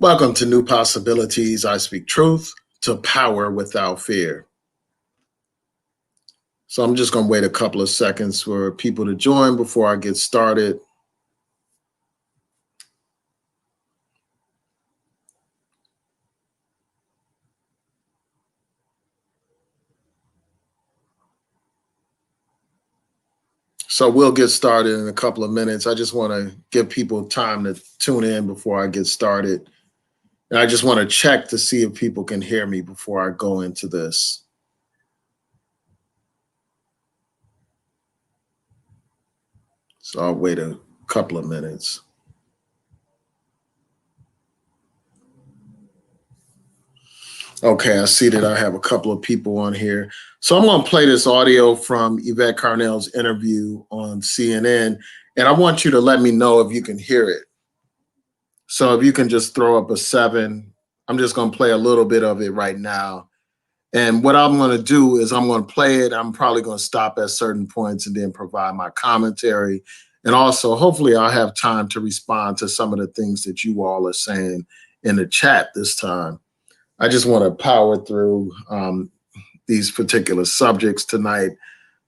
Welcome to New Possibilities. I speak truth to power without fear. So I'm just going to wait a couple of seconds for people to join before I get started. So we'll get started in a couple of minutes. I just want to give people time to tune in before I get started. And I just want to check to see if people can hear me before I go into this. So I'll wait a couple of minutes. Okay, I see that I have a couple of people on here. So I'm going to play this audio from Yvette Carnell's interview on CNN, and I want you to let me know if you can hear it. So if you can just throw up a 7, I'm just going to play a little bit of it right now. And what I'm going to do is I'm going to play it. I'm probably going to stop at certain points and then provide my commentary. And also, hopefully, I'll have time to respond to some of the things that you all are saying in the chat this time. I just want to power through these particular subjects tonight.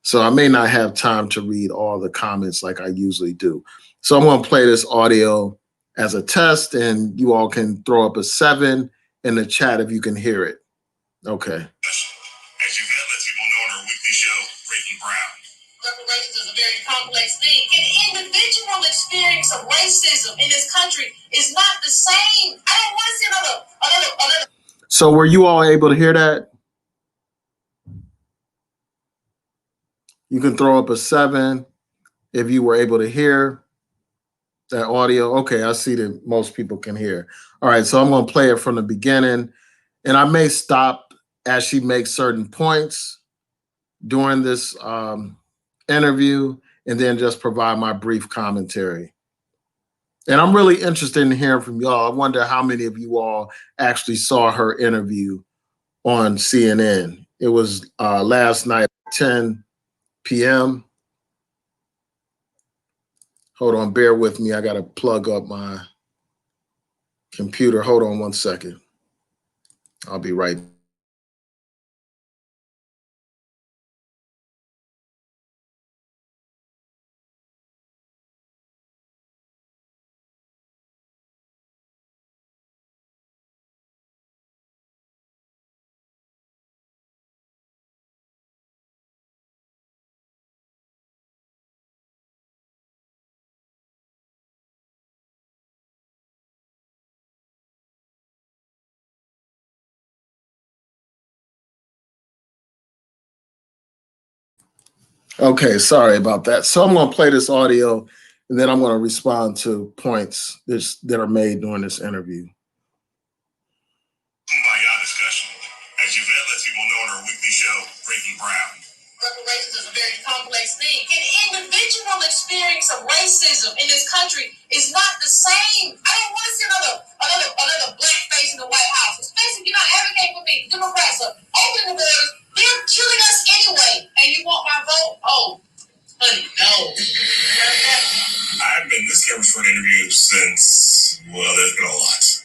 So I may not have time to read all the comments like I usually do. So I'm going to play this audio as a test, and you all can throw up a 7 in the chat if you can hear it. Okay. As Yvette lets people know on her weekly show, Breaking Ground. Reparations is a very complex thing. An individual experience of racism in this country is not the same. I don't want to see another. So were you all able to hear that? You can throw up a 7 if you were able to hear that audio. Okay, I see that most people can hear. All right, so I'm going to play it from the beginning, and I may stop as she makes certain points during this interview, and then just provide my brief commentary. And I'm really interested in hearing from y'all. I wonder how many of you all actually saw her interview on CNN. It was last night at 10 p.m. Hold on, bear with me. I got to plug up my computer. Hold on one second. I'll be right back. Okay, sorry about that. So I'm going to play this audio, and then I'm going to respond to points that are made during this interview. Kumbaya discussion. As Yvette lets people know on her weekly show, Breaking Ground. Reparations is a very complex thing. An individual experience of racism in this country is not the same. I don't want to see another black face in the White House, especially if you're not advocating for me. Democrats are opening the borders. They're killing us anyway. And you want my vote? Oh, honey, no. I've been this camera for an interview since, well, there's been a lot.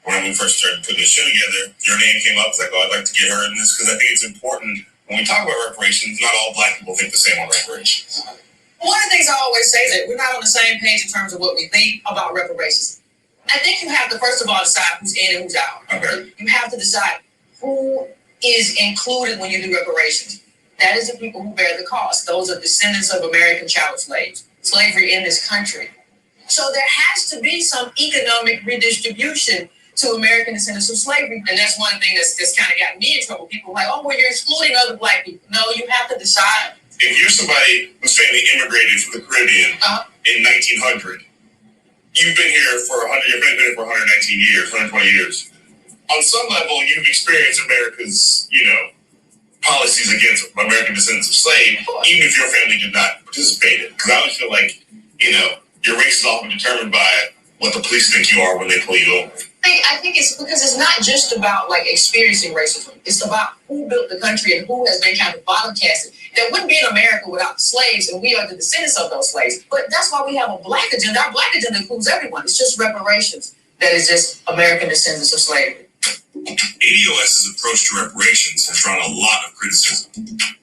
When we first started putting the show together, your name came up. It's like, oh, I'd like to get her in this because I think it's important. When we talk about reparations, not all black people think the same on reparations. One of the things I always say is that we're not on the same page in terms of what we think about reparations. I think you have to, first of all, decide who's in and who's out. Okay. You have to decide who is included when you do reparations. That is the people who bear the cost. Those are descendants of American chattel slaves, slavery in this country. So there has to be some economic redistribution to American descendants of slavery. And that's one thing that's kind of got me in trouble. People are like, oh, well, you're excluding other black people. No, you have to decide. If you're somebody whose family immigrated from the Caribbean in 1900, you've been here for 119 years, 120 years. On some level, you've experienced America's, policies against American descendants of slaves, even if your family did not participate in it. Because I always feel like, your race is often determined by what the police think you are when they pull you over. I think it's because it's not just about experiencing racism. It's about who built the country and who has been kind of bottom casted. There wouldn't be an America without the slaves, and we are the descendants of those slaves. But that's why we have a black agenda. Our black agenda includes everyone. It's just reparations. that is just American descendants of slavery. ADOS's approach to reparations has drawn a lot of criticism.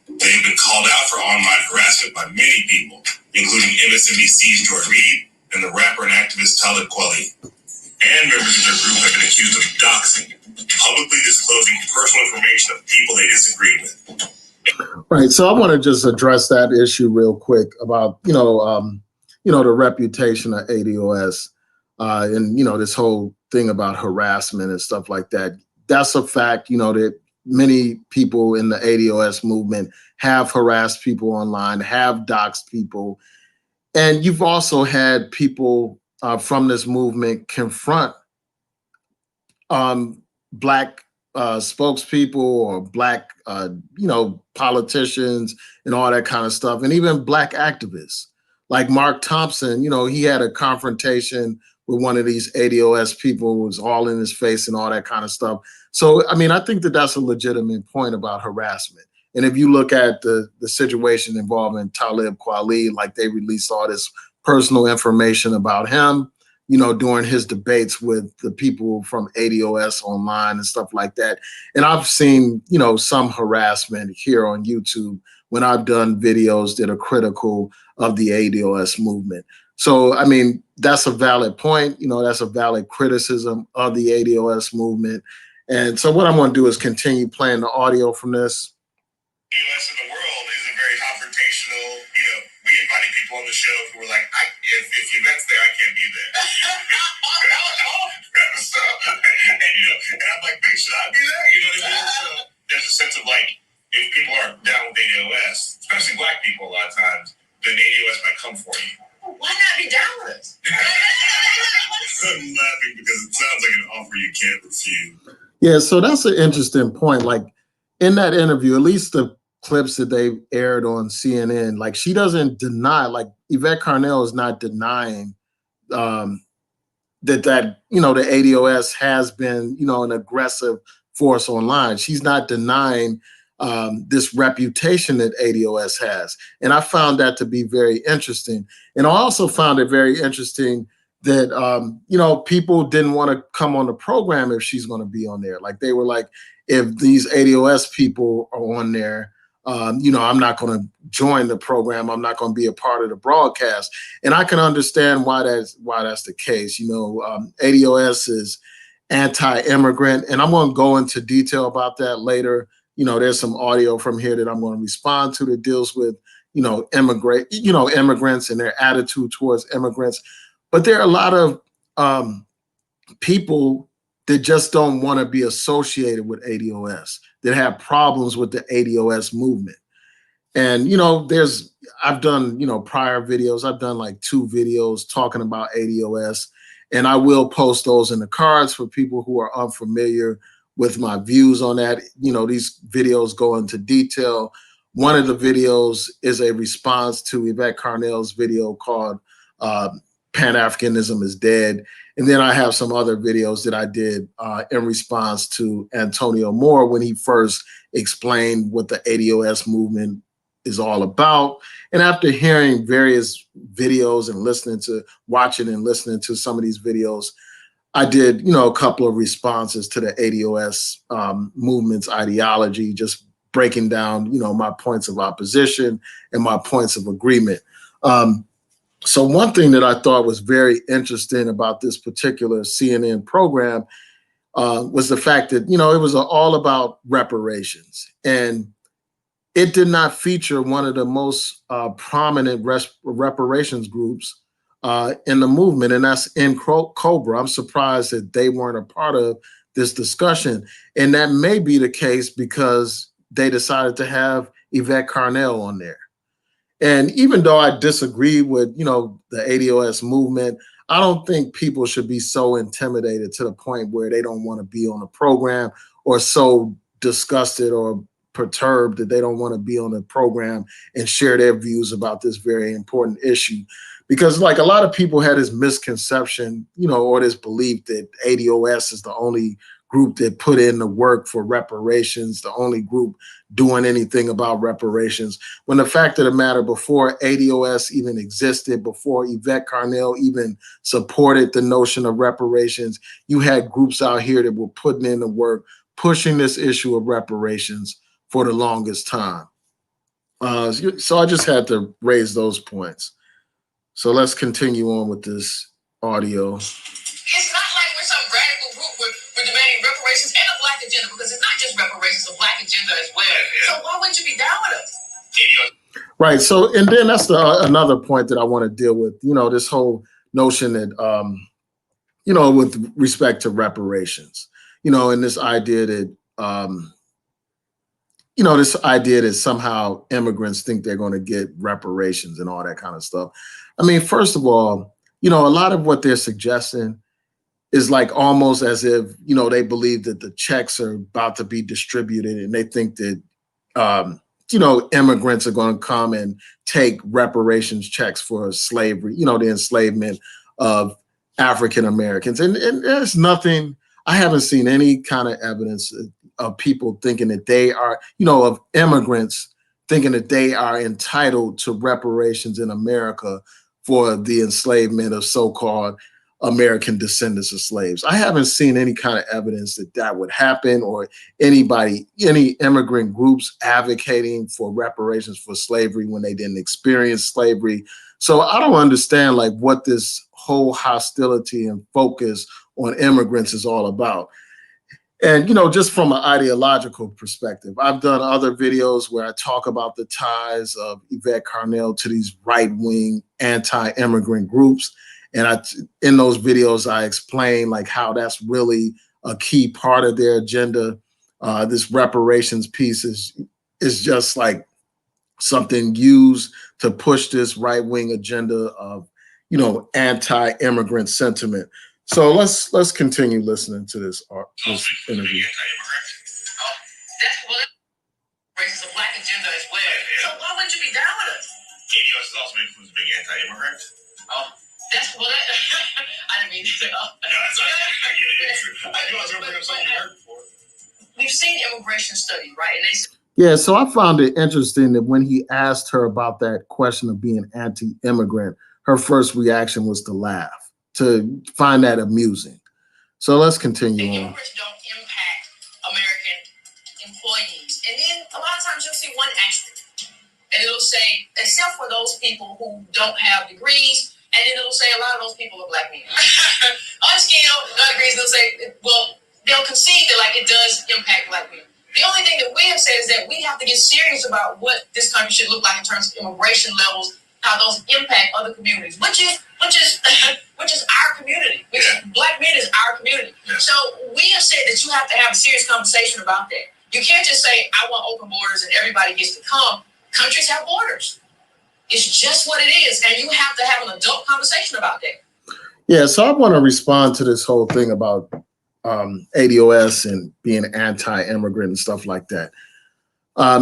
They've been called out for online harassment by many people, including MSNBC's Joy Reid and the rapper and activist Talib Kweli. And members of their group have been accused of doxing, publicly disclosing personal information of people they disagree with. Right. So I want to just address that issue real quick about, the reputation of ADOS and, this whole thing about harassment and stuff like that. That's a fact, that many people in the ADOS movement have harassed people online, have doxed people. And you've also had people from this movement confront Black spokespeople or Black, politicians and all that kind of stuff, and even Black activists. Like Mark Thompson, he had a confrontation with one of these ADOS people, who was all in his face and all that kind of stuff. So, I think that that's a legitimate point about harassment. And if you look at the situation involving Talib Kweli, like they released all this personal information about him, during his debates with the people from ADOS online and stuff like that. And I've seen, some harassment here on YouTube when I've done videos that are critical of the ADOS movement. So, that's a valid point. That's a valid criticism of the ADOS movement. And so what I'm going to do is continue playing the audio from this. ADOS in the world is a very confrontational, we invited people on the show who were like, if Yvette's there, I can't be there. And I'm like, bitch, should I be there? You know what I mean? So there's a sense of like, if people are down with ADOS, especially Black people a lot of times, then ADOS might come for you. Why not be down with us? I'm laughing because it sounds like an offer you can't refuse. Yeah, so that's an interesting point. Like in that interview, at least the clips that they aired on CNN, like she doesn't deny, like Yvette Carnell is not denying that the ADOS has been, an aggressive force online. She's not denying this reputation that ADOS has. And I found that to be very interesting. And I also found it very interesting that, people didn't want to come on the program if she's going to be on there. Like they were like, if these ADOS people are on there, I'm not going to join the program. I'm not going to be a part of the broadcast. And I can understand why that's the case. ADOS is anti-immigrant, and I'm going to go into detail about that later. There's some audio from here that I'm going to respond to that deals with, immigrants and their attitude towards immigrants. But there are a lot of people that just don't want to be associated with ADOS, that have problems with the ADOS movement. And, I've done, prior videos. I've done like 2 videos talking about ADOS, and I will post those in the cards for people who are unfamiliar with my views on that. These videos go into detail. One of the videos is a response to Yvette Carnell's video called Pan-Africanism is Dead. And then I have some other videos that I did in response to Antonio Moore when he first explained what the ADOS movement is all about. And after hearing various videos and watching and listening to some of these videos, I did, a couple of responses to the ADOS movement's ideology, just breaking down, my points of opposition and my points of agreement. So one thing that I thought was very interesting about this particular CNN program was the fact that, it was all about reparations. And it did not feature one of the most prominent reparations groups in the movement, and that's Cobra. I'm surprised that they weren't a part of this discussion. And that may be the case because they decided to have Yvette Carnell on there. And even though I disagree with, the ADOS movement, I don't think people should be so intimidated to the point where they don't want to be on the program, or so disgusted or perturbed that they don't want to be on the program and share their views about this very important issue. Because like a lot of people had this misconception, or this belief that ADOS is the only group that put in the work for reparations, the only group doing anything about reparations. When the fact of the matter, before ADOS even existed, before Yvette Carnell even supported the notion of reparations, you had groups out here that were putting in the work, pushing this issue of reparations for the longest time. So I just had to raise those points. So let's continue on with this audio. It's not like we're some radical group. We're demanding reparations and a black agenda, because it's not just reparations, a black agenda as well. Yeah. So why wouldn't you be down with us? Right. So, and then that's another point that I want to deal with, this whole notion that, with respect to reparations, and this idea that, this idea that somehow immigrants think they're going to get reparations and all that kind of stuff. I mean, first of all, a lot of what they're suggesting is like almost as if, they believe that the checks are about to be distributed and they think that, immigrants are going to come and take reparations checks for slavery, the enslavement of African Americans. And there's nothing, I haven't seen any kind of evidence of people thinking that they are, of immigrants thinking that they are entitled to reparations in America for the enslavement of so-called American descendants of slaves. I haven't seen any kind of evidence that that would happen, or any immigrant groups advocating for reparations for slavery when they didn't experience slavery. So I don't understand like what this whole hostility and focus on immigrants is all about. And, just from an ideological perspective, I've done other videos where I talk about the ties of Yvette Carnell to these right-wing anti-immigrant groups. And in those videos, I explain like how that's really a key part of their agenda. This reparations piece is just like something used to push this right-wing agenda of, anti-immigrant sentiment. So let's continue listening to this interview. That's what raises a black agenda as well. Yeah. So why wouldn't you be down with us? ADOS is also includes being anti-immigrant. Oh, that's what I didn't mean to say. Oh. No, that's not. I knew I was going to bring up something you heard before. We've seen immigration studies, right? And yeah, so I found it interesting that when he asked her about that question of being anti-immigrant, her first reaction was to laugh, to find that amusing. So let's continue on. Immigrants don't impact American employees. And then a lot of times you'll see one asterisk, and it'll say, except for those people who don't have degrees, and then it'll say a lot of those people are black men. Unskilled, no degrees, they'll say, well, they'll concede that like it does impact black men. The only thing that we have said is that we have to get serious about what this country should look like in terms of immigration levels, how those impact other communities, which is our community. Black men is our community. Yeah. So we have said that you have to have a serious conversation about that. You can't just say, I want open borders and everybody gets to come. Countries have borders. It's just what it is. And you have to have an adult conversation about that. Yeah, so I want to respond to this whole thing about ADOS and being anti-immigrant and stuff like that.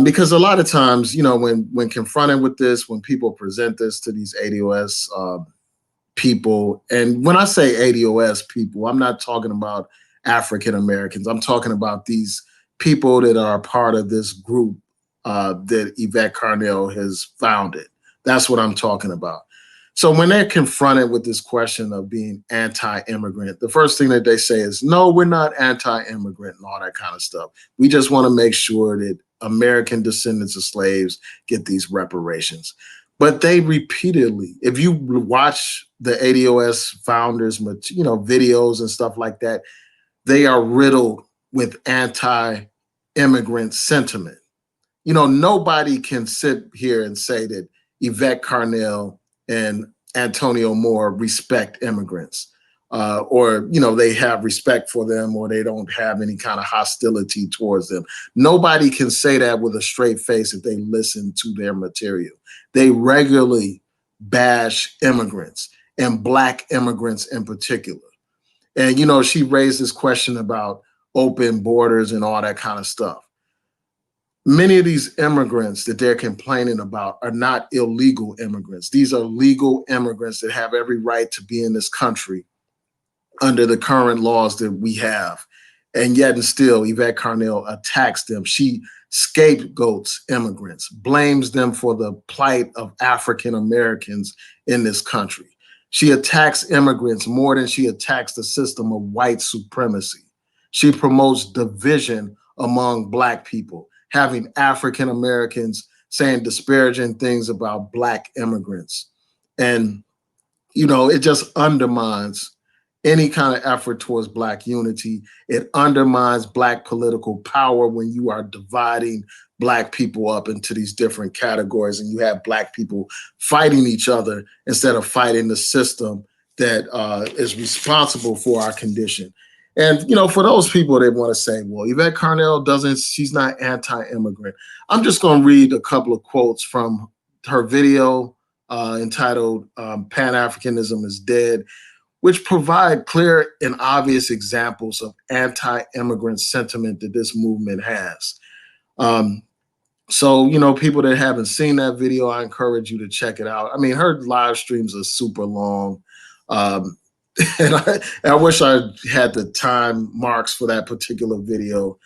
Because a lot of times, when confronted with this, when people present this to these ADOS people, and when I say ADOS people, I'm not talking about African Americans. I'm talking about these people that are part of this group that Yvette Carnell has founded. That's what I'm talking about. So when they're confronted with this question of being anti-immigrant, the first thing that they say is, no, we're not anti-immigrant and all that kind of stuff. We just want to make sure that American descendants of slaves get these reparations. But they repeatedly, if you watch the ADOS founders, videos and stuff like that, they are riddled with anti-immigrant sentiment. Nobody can sit here and say that Yvette Carnell and Antonio Moore respect immigrants, or they have respect for them, or they don't have any kind of hostility towards them. Nobody can say that with a straight face if they listen to their material. They regularly bash immigrants, and Black immigrants in particular. And she raised this question about open borders and all that kind of stuff. Many of these immigrants that they're complaining about are not illegal immigrants. These are legal immigrants that have every right to be in this country under the current laws that we have. And yet and still, Yvette Carnell attacks them. She scapegoats immigrants, blames them for the plight of African Americans in this country. She attacks immigrants more than she attacks the system of white supremacy. She promotes division among Black people, having African Americans saying disparaging things about Black immigrants. And, it just undermines any kind of effort towards Black unity. It undermines Black political power when you are dividing Black people up into these different categories and you have Black people fighting each other instead of fighting the system that is responsible for our condition. And, for those people that want to say, well, Yvette Carnell she's not anti-immigrant. I'm just going to read a couple of quotes from her video entitled Pan-Africanism is Dead, which provide clear and obvious examples of anti-immigrant sentiment that this movement has. So, people that haven't seen that video, I encourage you to check it out. I mean, her live streams are super long. And I wish I had the time marks for that particular video.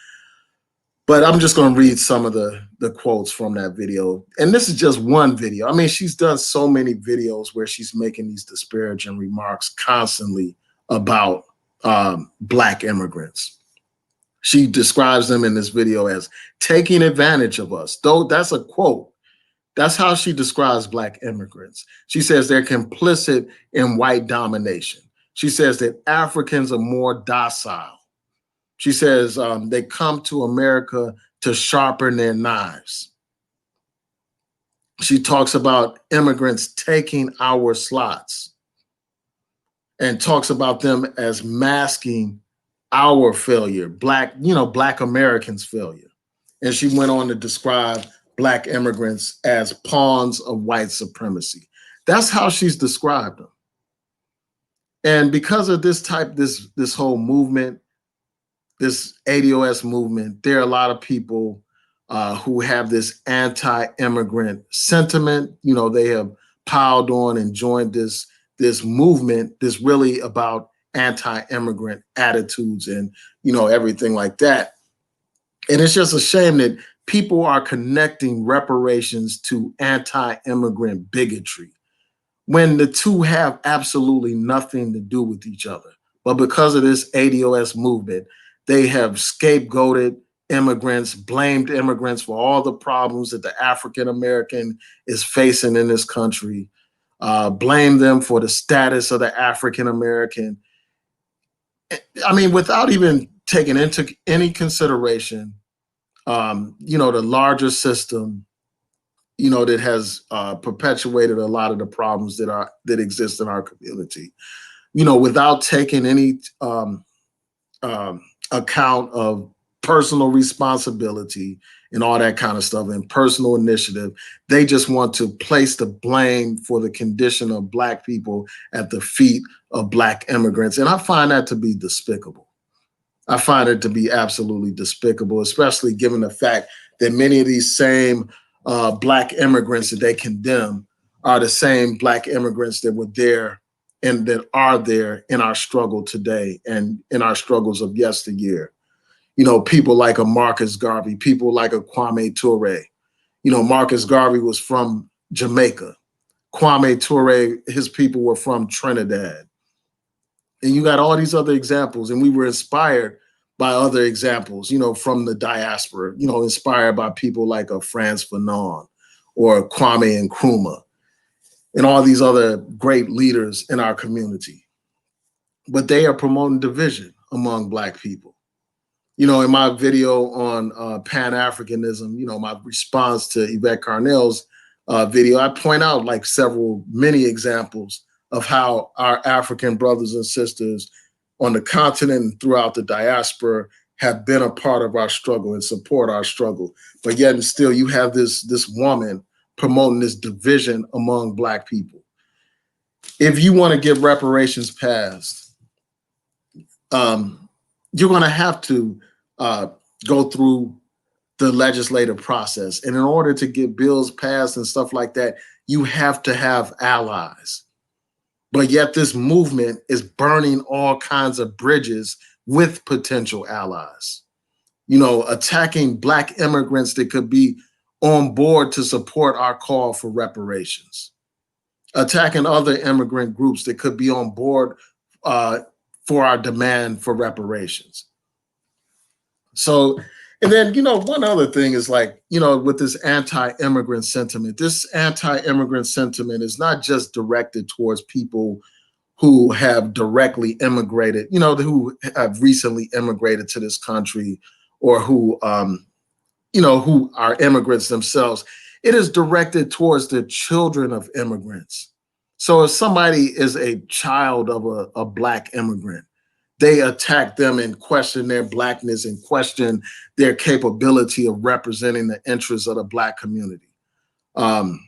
But I'm just going to read some of the quotes from that video. And this is just one video. I mean, she's done so many videos where she's making these disparaging remarks constantly about Black immigrants. She describes them in this video as taking advantage of us. Though that's a quote. That's how she describes Black immigrants. She says they're complicit in white domination. She says that Africans are more docile. She says they come to America to sharpen their knives. She talks about immigrants taking our slots and talks about them as masking our failure, Black Americans' failure. And she went on to describe Black immigrants as pawns of white supremacy. That's how she's described them. And because of this whole movement, this ADOS movement, there are a lot of people who have this anti-immigrant sentiment. They have piled on and joined this movement that's really about anti-immigrant attitudes and, everything like that. And it's just a shame that people are connecting reparations to anti-immigrant bigotry when the two have absolutely nothing to do with each other. But because of this ADOS movement, they have scapegoated immigrants, blamed immigrants for all the problems that the African American is facing in this country, blame them for the status of the African American. I mean, without even taking into any consideration, the larger system, that has perpetuated a lot of the problems that exist in our community, without taking any account of personal responsibility and all that kind of stuff and personal initiative. They just want to place the blame for the condition of Black people at the feet of Black immigrants. And I find that to be despicable. I find it to be absolutely despicable, especially given the fact that many of these same Black immigrants that they condemn are the same Black immigrants that were there and that are there in our struggle today and in our struggles of yesteryear. People like a Marcus Garvey, people like a Kwame Ture. Marcus Garvey was from Jamaica. Kwame Ture, his people were from Trinidad. And you got all these other examples, and we were inspired by other examples, from the diaspora, inspired by people like a Frantz Fanon or Kwame Nkrumah and all these other great leaders in our community. But they are promoting division among Black people. In my video on Pan-Africanism, my response to Yvette Carnell's video, I point out many examples of how our African brothers and sisters on the continent and throughout the diaspora have been a part of our struggle and support our struggle. But yet and still you have this woman promoting this division among Black people. If you want to get reparations passed, you're going to have to go through the legislative process. And in order to get bills passed and stuff like that, you have to have allies. But yet this movement is burning all kinds of bridges with potential allies. You know, attacking Black immigrants that could be on board to support our call for reparations, attacking other immigrant groups that could be on board uh, for our demand for reparations. So, and then, you know, one other thing is like, you know, with this anti-immigrant sentiment is not just directed towards people who have directly immigrated, you know, who have recently immigrated to this country, or who, you know, who are immigrants themselves. It is directed towards the children of immigrants. So if somebody is a child of a Black immigrant, they attack them and question their Blackness and question their capability of representing the interests of the Black community. Um,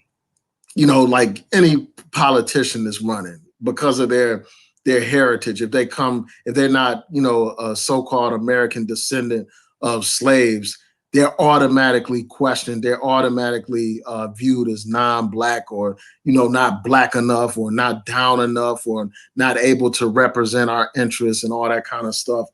you know, like any politician is running because of their heritage. If they're not, you know, a so-called American descendant of slaves, they're automatically questioned. They're automatically viewed as non-Black, or, you know, not Black enough, or not down enough, or not able to represent our interests and all that kind of stuff.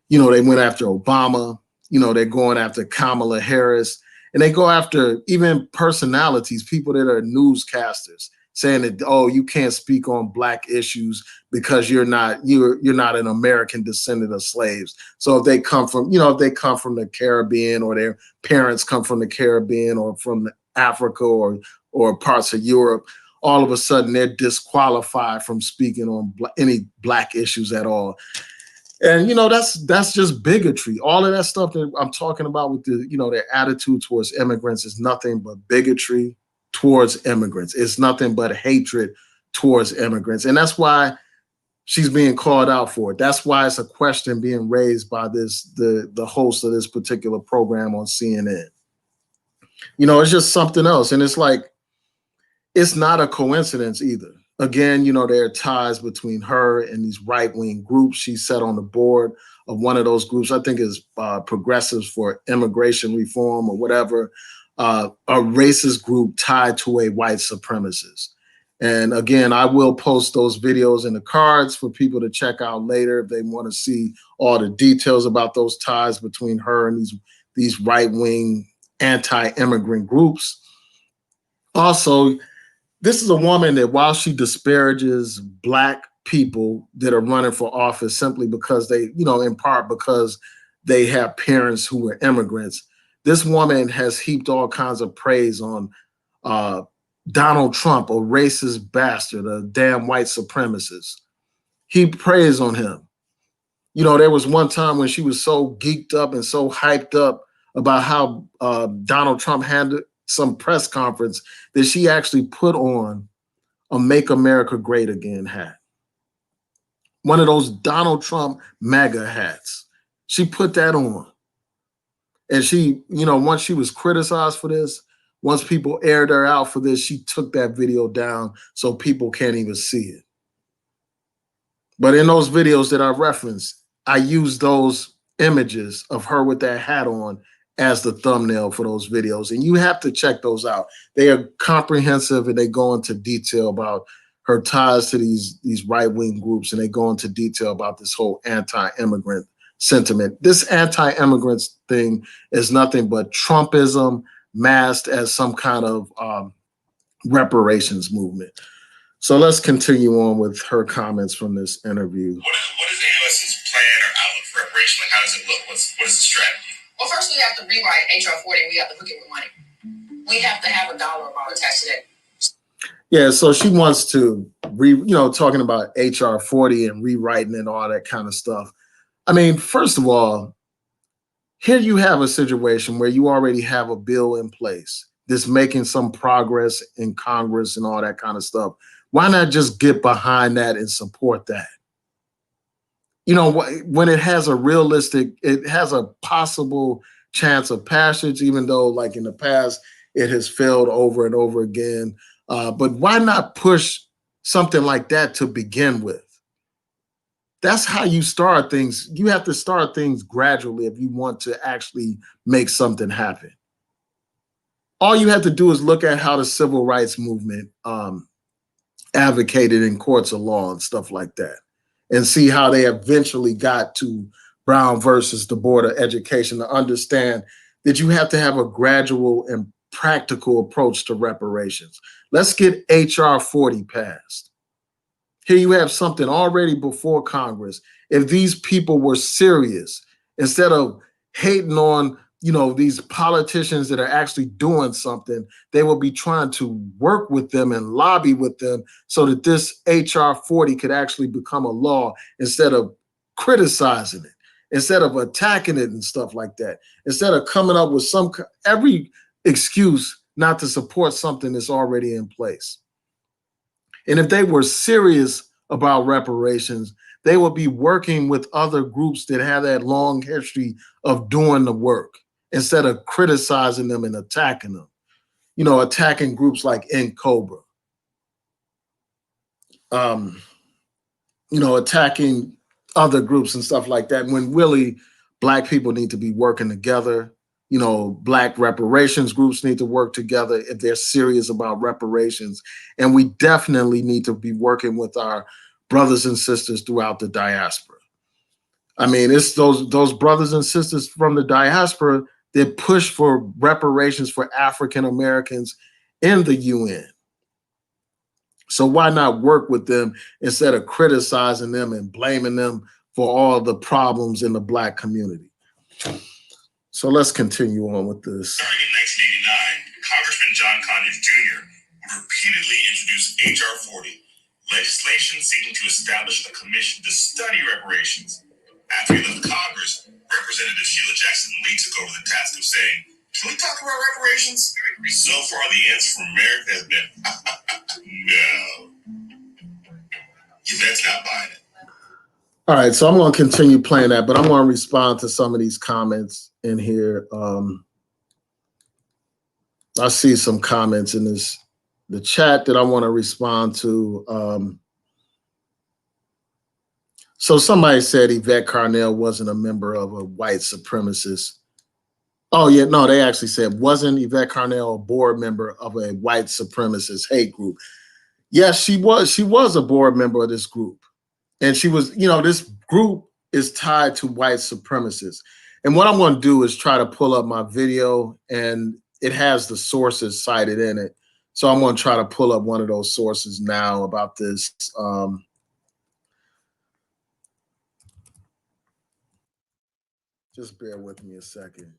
You know, they went after Obama. You know, they're going after Kamala Harris, and they go after even personalities, people that are newscasters, saying that, oh, you can't speak on Black issues because you're not an American descendant of slaves. So if they come from the Caribbean, or their parents come from the Caribbean, or from Africa, or parts of Europe, all of a sudden they're disqualified from speaking on any Black issues at all. And, you know, that's just bigotry. All of that stuff that I'm talking about with the, you know, their attitude towards immigrants is nothing but bigotry towards immigrants. It's nothing but hatred towards immigrants. And that's why she's being called out for it. That's why it's a question being raised by the host of this particular program on CNN. You know, it's just something else. And it's like, it's not a coincidence either. Again, you know, there are ties between her and these right-wing groups. She sat on the board of one of those groups, I think is Progressives for Immigration Reform or whatever, a racist group tied to a white supremacist. And again, I will post those videos in the cards for people to check out later if they want to see all the details about those ties between her and these right-wing anti-immigrant groups. Also, this is a woman that, while she disparages Black people that are running for office simply because they, you know, in part because they have parents who were immigrants, this woman has heaped all kinds of praise on Donald Trump, a racist bastard, a damn white supremacist. He prays on him. You know, there was one time when she was so geeked up and so hyped up about how Donald Trump handled some press conference that she actually put on a Make America Great Again hat. One of those Donald Trump MAGA hats. She put that on. And she, you know, once she was criticized for this, once people aired her out for this, she took that video down so people can't even see it. But in those videos that I referenced, I used those images of her with that hat on as the thumbnail for those videos. And you have to check those out. They are comprehensive, and they go into detail about her ties to these right-wing groups, and they go into detail about this whole anti-immigrant sentiment. This anti-immigrant thing is nothing but Trumpism masked as some kind of reparations movement. So let's continue on with her comments from this interview. What is AOS's plan or outlook for reparation? Like, how does it look? What is the strategy? Well, first we have to rewrite HR 40. We have to hook it with money. We have to have a dollar amount attached to that. Yeah, so she wants to talking about HR 40 and rewriting and all that kind of stuff. I mean, first of all, here you have a situation where you already have a bill in place that's making some progress in Congress and all that kind of stuff. Why not just get behind that and support that? You know, when it has a possible chance of passage, even though like in the past, it has failed over and over again. But why not push something like that to begin with? That's how you start things. You have to start things gradually if you want to actually make something happen. All you have to do is look at how the civil rights movement advocated in courts of law and stuff like that, and see how they eventually got to Brown versus the Board of Education to understand that you have to have a gradual and practical approach to reparations. Let's get HR 40 passed. Here you have something already before Congress. If these people were serious, instead of hating on, these politicians that are actually doing something, they will be trying to work with them and lobby with them so that this HR 40 could actually become a law instead of criticizing it, instead of attacking it and stuff like that, instead of coming up with every excuse not to support something that's already in place. And if they were serious about reparations, they would be working with other groups that have that long history of doing the work instead of criticizing them and attacking them. Attacking groups like NCOBRA, attacking other groups and stuff like that, when really Black people need to be working together. Black reparations groups need to work together if they're serious about reparations. And we definitely need to be working with our brothers and sisters throughout the diaspora. I mean, it's those brothers and sisters from the diaspora that push for reparations for African Americans in the UN. So why not work with them instead of criticizing them and blaming them for all the problems in the Black community? So let's continue on with this. Starting in 1989, Congressman John Conyers Jr. would repeatedly introduce H.R. 40, legislation seeking to establish a commission to study reparations. After he left Congress, Representative Sheila Jackson Lee took over the task of saying, "Can we talk about reparations?" So far, the answer from America has been, no. Yvette's not buying it. All right, so I'm going to continue playing that, but I'm going to respond to some of these comments in here. I see some comments in the chat that I want to respond to. So somebody said Yvette Carnell wasn't a member of a white supremacist. Oh, yeah, no, they actually said, wasn't Yvette Carnell a board member of a white supremacist hate group? Yes, she was. She was a board member of this group. And she was, this group is tied to white supremacists. And what I'm going to do is try to pull up my video, and it has the sources cited in it. So I'm going to try to pull up one of those sources now about this. Just bear with me a second,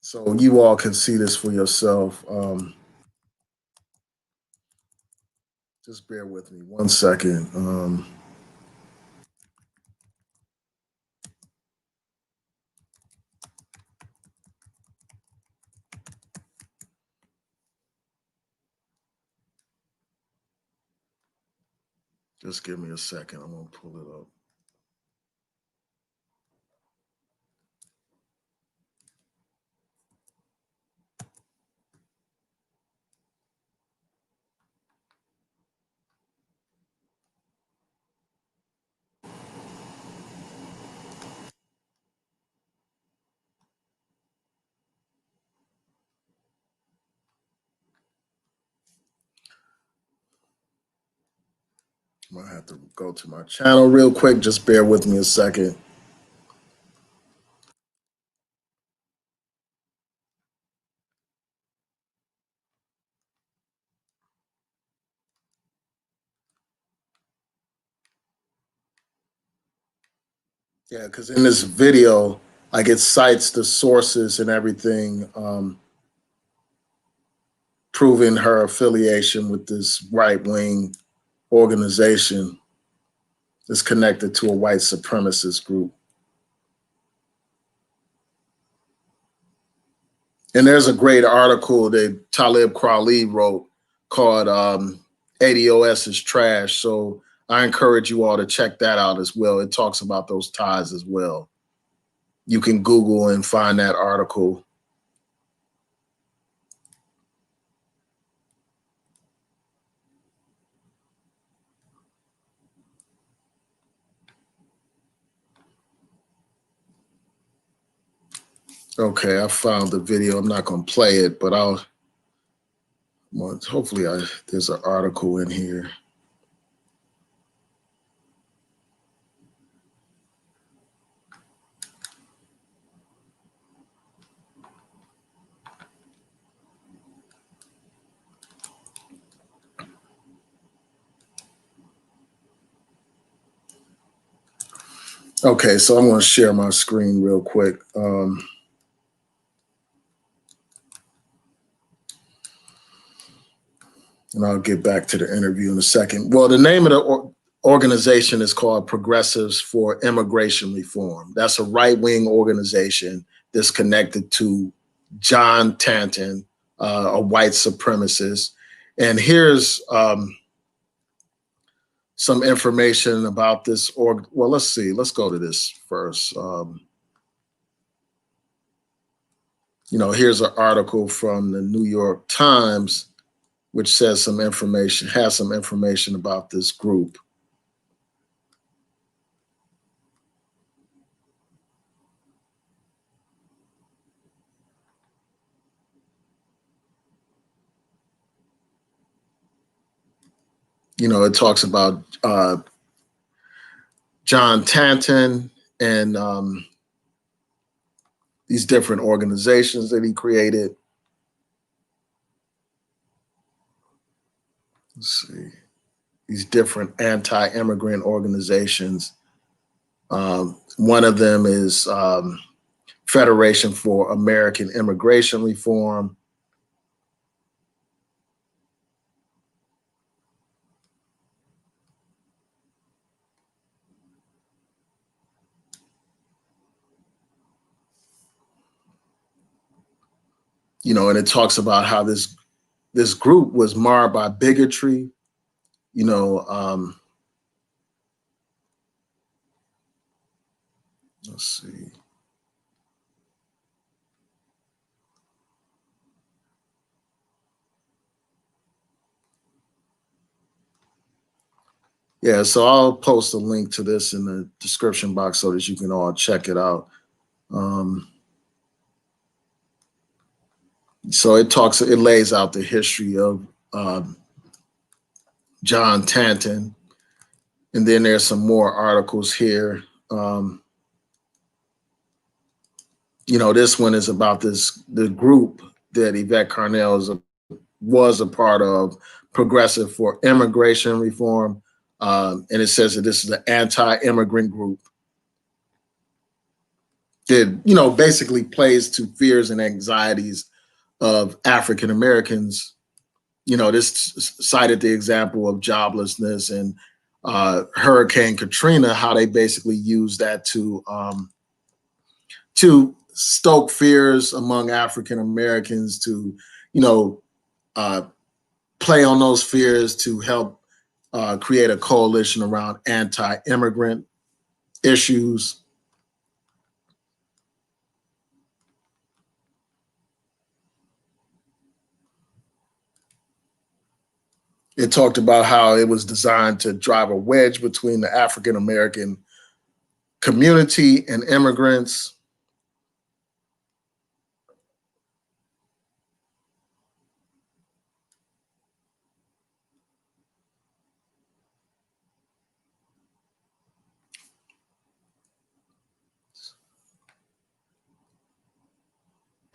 so you all can see this for yourself. Just bear with me 1 second. Just give me a second. I'm going to pull it up. I might have to go to my channel real quick. Just bear with me a second. Yeah, because in this video, like, it cites the sources and everything, proving her affiliation with this right-wing organization that's connected to a white supremacist group. And there's a great article that Talib Kweli wrote called ADOS is Trash. So I encourage you all to check that out as well. It talks about those ties as well. You can Google and find that article. Okay, I found the video. I'm not going to play it, but hopefully there's an article in here. Okay, so I'm going to share my screen real quick. And I'll get back to the interview in a second. Well, the name of the organization is called Progressives for Immigration Reform. That's a right-wing organization that's connected to John Tanton, a white supremacist. And here's some information about this org. Well, let's see. Let's go to this first. Here's an article from the New York Times, which says has some information about this group. It talks about John Tanton and these different organizations that he created. Let's see. These different anti-immigrant organizations. One of them is Federation for American Immigration Reform. And it talks about how this group was marred by bigotry. Let's see. Yeah, so I'll post a link to this in the description box so that you can all check it out. So it lays out the history of John Tanton. And then there's some more articles here. This one is about the group that Yvette Carnell was a part of, Progressive for Immigration Reform. And it says that this is an anti-immigrant group that, basically plays to fears and anxieties of African Americans. This cited the example of joblessness and Hurricane Katrina, how they basically used that to stoke fears among African Americans, to, play on those fears to help create a coalition around anti-immigrant issues. It talked about how it was designed to drive a wedge between the African American community and immigrants.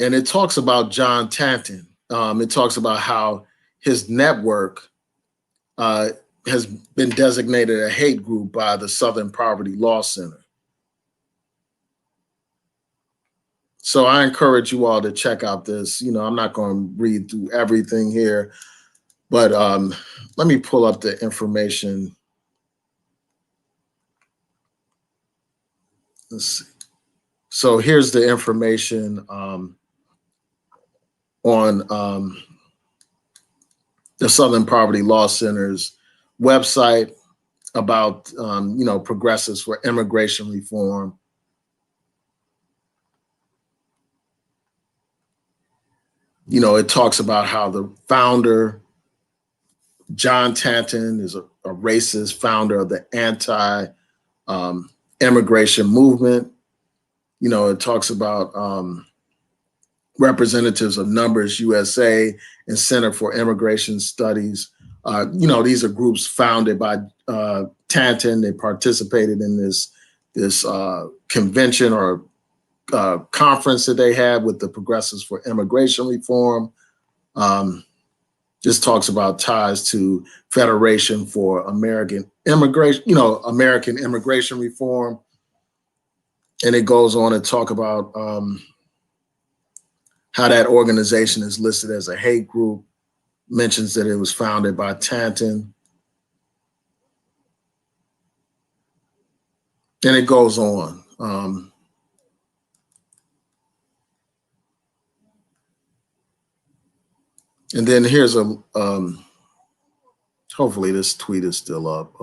And it talks about John Tanton. It talks about how his network has been designated a hate group by the Southern Poverty Law Center. So I encourage you all to check out this. I'm not going to read through everything here, but let me pull up the information. Let's see. So here's the information on the Southern Poverty Law Center's website about, Progressives for Immigration Reform. It talks about how the founder, John Tanton, is a racist founder of the anti-immigration movement. It talks about representatives of Numbers USA and Center for Immigration Studies. These are groups founded by Tanton. They participated in this convention or conference that they had with the Progressives for Immigration Reform. This talks about ties to Federation for American Immigration, American Immigration Reform. And it goes on to talk about how that organization is listed as a hate group, mentions that it was founded by Tanton. And it goes on. And then here's a, hopefully this tweet is still up.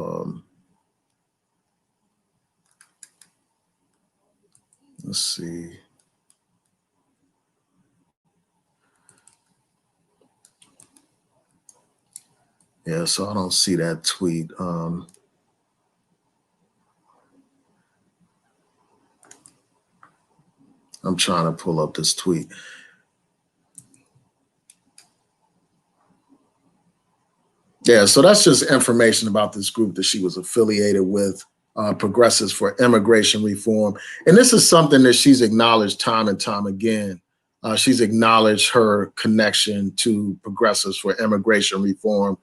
Let's see. Yeah, so I don't see that tweet. I'm trying to pull up this tweet. Yeah, so that's just information about this group that she was affiliated with, Progressives for Immigration Reform. And this is something that she's acknowledged time and time again. She's acknowledged her connection to Progressives for Immigration Reform.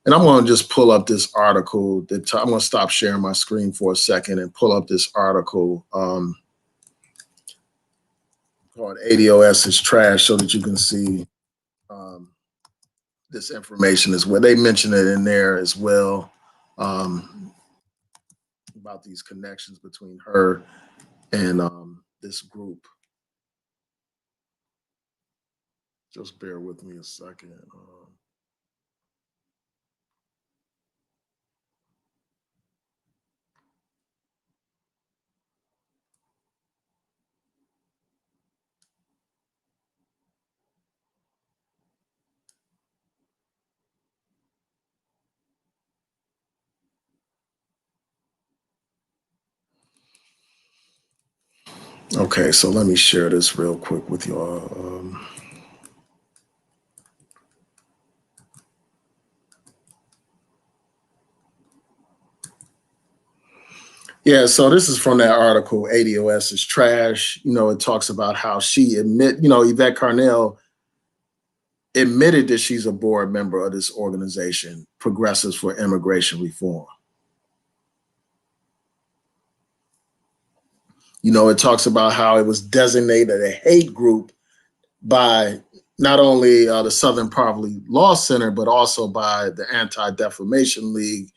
And I'm going to just pull up this article. I'm going to stop sharing my screen for a second and pull up this article called ADOS is Trash so that you can see this information as well. They mention it in there as well, about these connections between her and this group. Just bear with me a second. Okay, so let me share this real quick with y'all. Yeah, so this is from that article, ADOS is Trash. It talks about how Yvette Carnell admitted that she's a board member of this organization, Progressives for Immigration Reform. It talks about how it was designated a hate group by not only the Southern Poverty Law Center, but also by the Anti-Defamation League,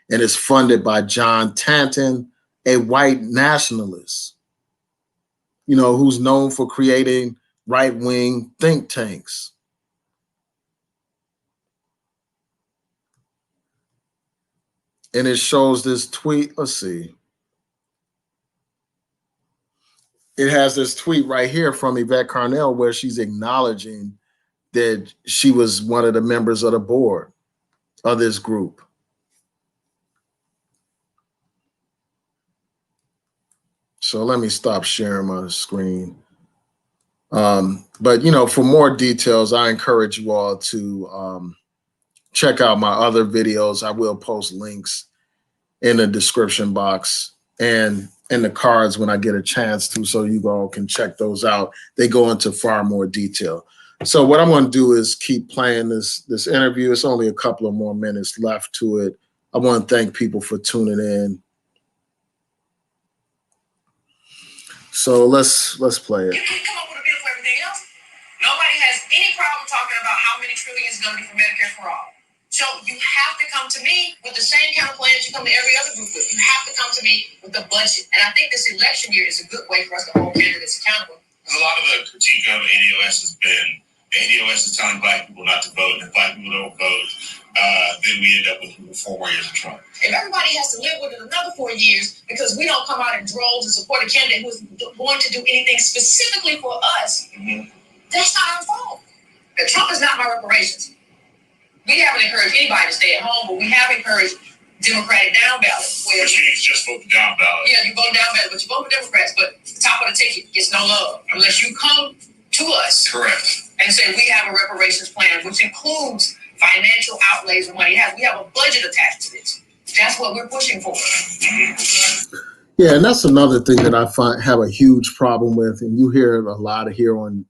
and is funded by John Tanton, a white nationalist, who's known for creating right-wing think tanks. And it shows this tweet. Let's see. It has this tweet right here from Yvette Carnell where she's acknowledging that she was one of the members of the board of this group. So let me stop sharing my screen. But, for more details, I encourage you all to check out my other videos. I will post links in the description box and in the cards when I get a chance to, so you all can check those out. They go into far more detail. So what I'm going to do is keep playing this interview. It's only a couple of more minutes left to it. I want to thank people for tuning in. So let's play it. You can come up with a bill for everything else. Nobody has any problem talking about how many trillions is going to be for Medicare for all. So you have to come to me with the same kind of plans you come to every other group with. You have to come to me with the budget. And I think this election year is a good way for us to hold candidates accountable. A lot of the critique of ADOS has been ADOS is telling black people not to vote, and if black people don't vote, then we end up with 4 more years of Trump. If everybody has to live with it another 4 years because we don't come out in droves and support a candidate who's going to do anything specifically for us, that's not our fault. And Trump is not my reparations. We haven't encouraged anybody to stay at home, but we have encouraged Democratic down ballot. Which means just vote the down ballot. Yeah, you vote down ballot, but you vote for Democrats, but the top of the ticket gets no love unless you come to us. Correct. And say we have a reparations plan, which includes financial outlays of money. We have a budget attached to this. That's what we're pushing for. Yeah, and that's another thing that I have a huge problem with, and you hear a lot of here on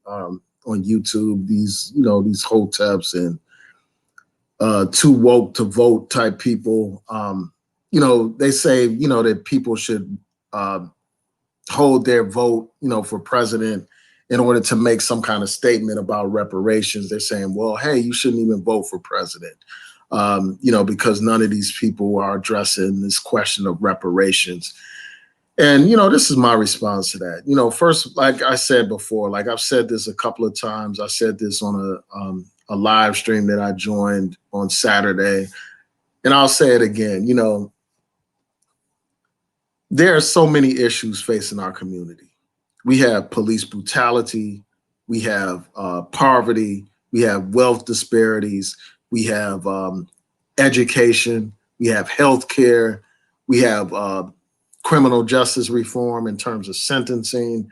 YouTube. These hoteps and too woke to vote type people. They say that people should hold their vote, for president in order to make some kind of statement about reparations. They're saying, well, hey, you shouldn't even vote for president, because none of these people are addressing this question of reparations. And, this is my response to that. First, like I said before, like I've said this a couple of times. I said this on a live stream that I joined on Saturday. And I'll say it again, there are so many issues facing our community. We have police brutality, we have poverty, we have wealth disparities, we have education, we have healthcare, we have criminal justice reform in terms of sentencing.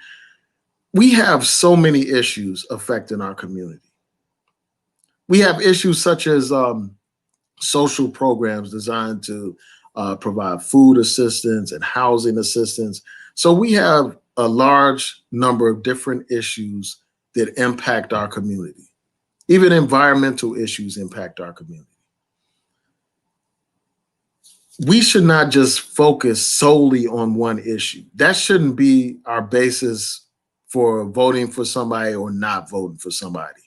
We have so many issues affecting our community. We have issues such as social programs designed to provide food assistance and housing assistance. So we have a large number of different issues that impact our community. Even environmental issues impact our community. We should not just focus solely on one issue. That shouldn't be our basis for voting for somebody or not voting for somebody.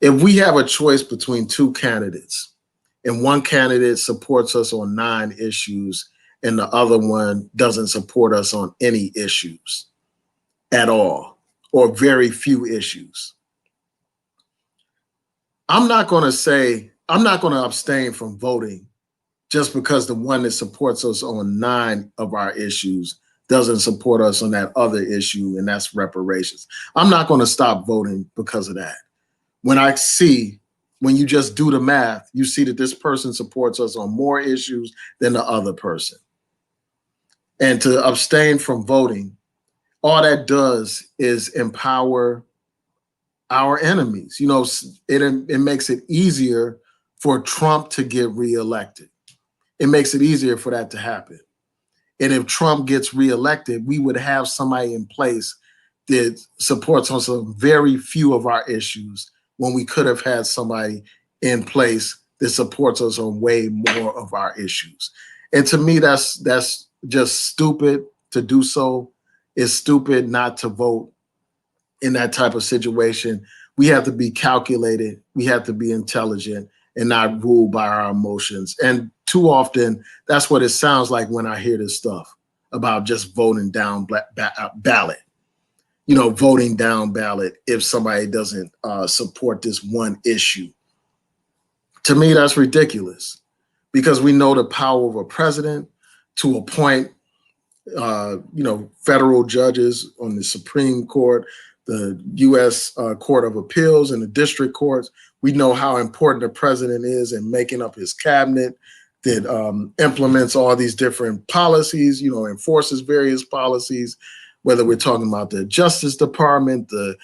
If we have a choice between two candidates and one candidate supports us on 9 issues and the other one doesn't support us on any issues at all, or very few issues, I'm not going to abstain from voting just because the one that supports us on 9 of our issues doesn't support us on that other issue, and that's reparations. I'm not going to stop voting because of that. When you just do the math, you see that this person supports us on more issues than the other person. And to abstain from voting, all that does is empower our enemies. It makes it easier for Trump to get reelected. It makes it easier for that to happen. And if Trump gets reelected, we would have somebody in place that supports us on very few of our issues when we could have had somebody in place that supports us on way more of our issues. And to me, that's just stupid to do so. It's stupid not to vote in that type of situation. We have to be calculated. We have to be intelligent and not ruled by our emotions. And too often, that's what it sounds like when I hear this stuff about just voting down ballot. Voting down ballot if somebody doesn't support this one issue. To me, that's ridiculous, because we know the power of a president to appoint, federal judges on the Supreme Court, the U.S. Court of Appeals, and the district courts. We know how important the president is in making up his cabinet that implements all these different policies, enforces various policies, whether we're talking about the Justice Department, the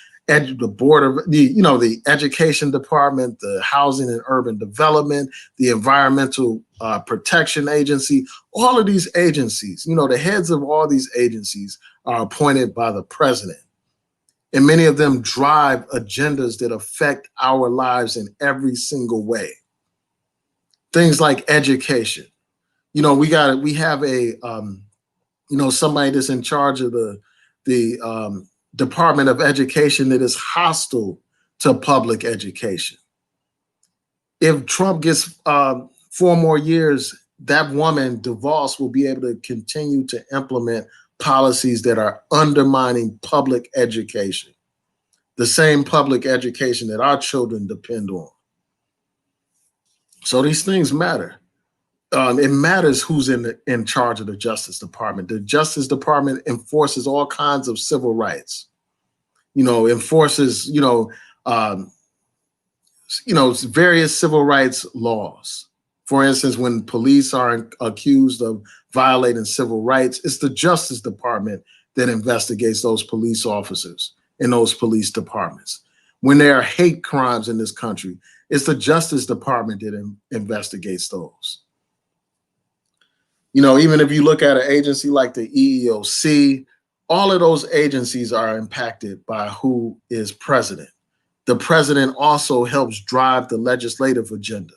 Board of the Education Department, the Housing and Urban Development, the Environmental Protection Agency. All of these agencies, the heads of all these agencies are appointed by the president. And many of them drive agendas that affect our lives in every single way. Things like education. We have a somebody that's in charge of the Department of Education that is hostile to public education. If Trump gets 4 more years, that woman, DeVos, will be able to continue to implement policies that are undermining public education, the same public education that our children depend on. So these things matter. It matters who's in charge of the Justice Department. The Justice Department enforces all kinds of civil rights. Enforces various civil rights laws. For instance, when police are accused of violating civil rights, it's the Justice Department that investigates those police officers in those police departments. When there are hate crimes in this country, it's the Justice Department that investigates those. Even if you look at an agency like the EEOC, all of those agencies are impacted by who is president. The president also helps drive the legislative agenda.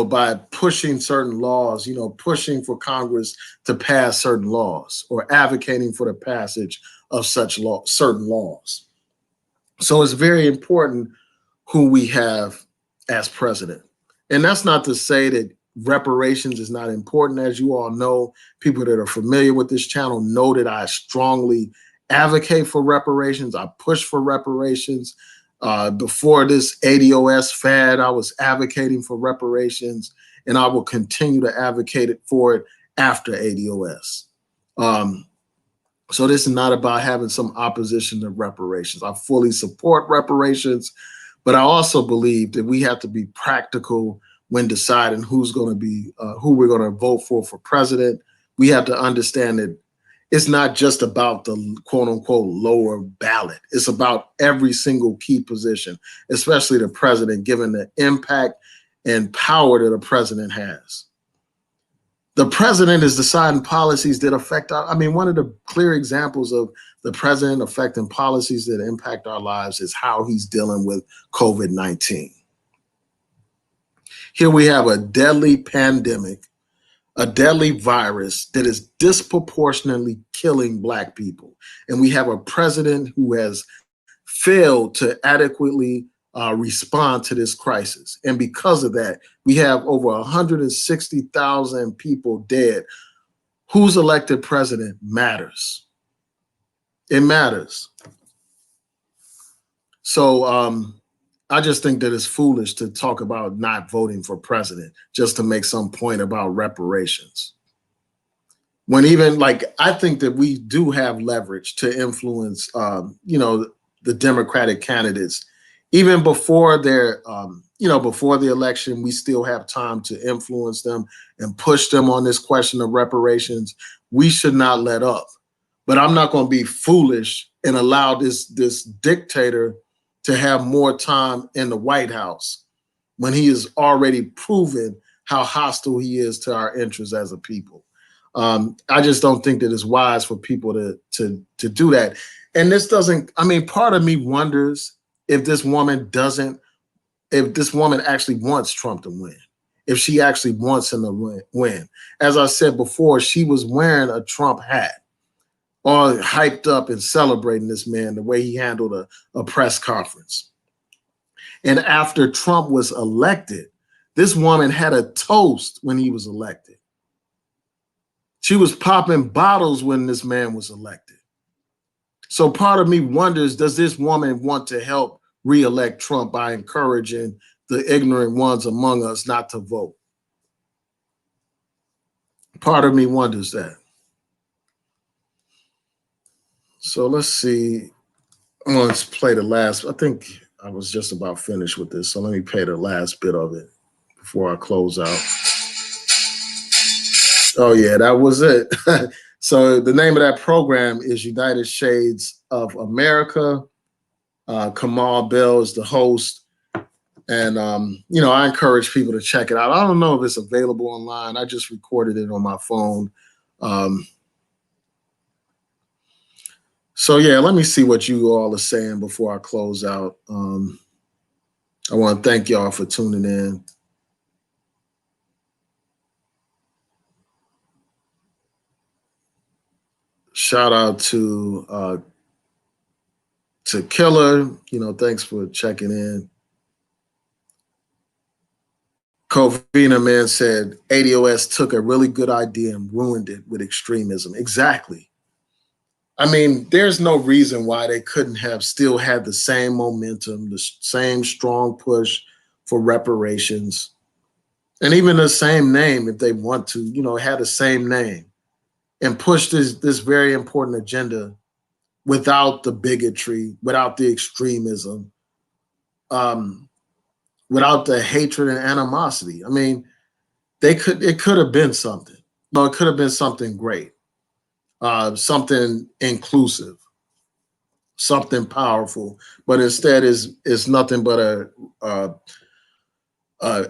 by pushing certain laws, pushing for Congress to pass certain laws or advocating for the passage of certain laws. So it's very important who we have as president. And that's not to say that reparations is not important. As you all know, people that are familiar with this channel know that I strongly advocate for reparations. I push for reparations. Before this ADOS fad, I was advocating for reparations, and I will continue to advocate for it after ADOS. So this is not about having some opposition to reparations. I fully support reparations, but I also believe that we have to be practical when deciding who we're going to vote for president. We have to understand that it's not just about the quote unquote lower ballot. It's about every single key position, especially the president, given the impact and power that a president has. The president is deciding policies that affect one of the clear examples of the president affecting policies that impact our lives is how he's dealing with COVID-19. Here we have a deadly pandemic, a deadly virus that is disproportionately killing Black people. And we have a president who has failed to adequately respond to this crisis. And because of that, we have over 160,000 people dead. Who's elected president matters. It matters. So I just think that it's foolish to talk about not voting for president just to make some point about reparations. When even I think that we do have leverage to influence, the Democratic candidates, even before before the election, we still have time to influence them and push them on this question of reparations. We should not let up. But I'm not going to be foolish and allow this dictator to have more time in the White House when he has already proven how hostile he is to our interests as a people. I just don't think that it's wise for people to do that. And this doesn't, part of me wonders if this woman actually wants Trump to win, if she actually wants him to win. As I said before, she was wearing a Trump hat, all hyped up and celebrating this man, the way he handled a press conference. And after Trump was elected, this woman had a toast when he was elected. She was popping bottles when this man was elected. So part of me wonders, does this woman want to help reelect Trump by encouraging the ignorant ones among us not to vote? Part of me wonders that. So let's see. I'm going to play the last. I think I was just about finished with this. So let me play the last bit of it before I close out. Oh, yeah, that was it. So the name of that program is United Shades of America. Kamal Bell is the host. And, I encourage people to check it out. I don't know if it's available online. I just recorded it on my phone. So, yeah, let me see what you all are saying before I close out. I want to thank y'all for tuning in. Shout out to Killer. Thanks for checking in. Covina Man said, ADOS took a really good idea and ruined it with extremism. Exactly. There's no reason why they couldn't have still had the same momentum, the same strong push for reparations, and even the same name if they want to, have the same name and push this very important agenda without the bigotry, without the extremism, without the hatred and animosity. It could have been something. No, it could have been something great, something inclusive, something powerful. But instead, is nothing but a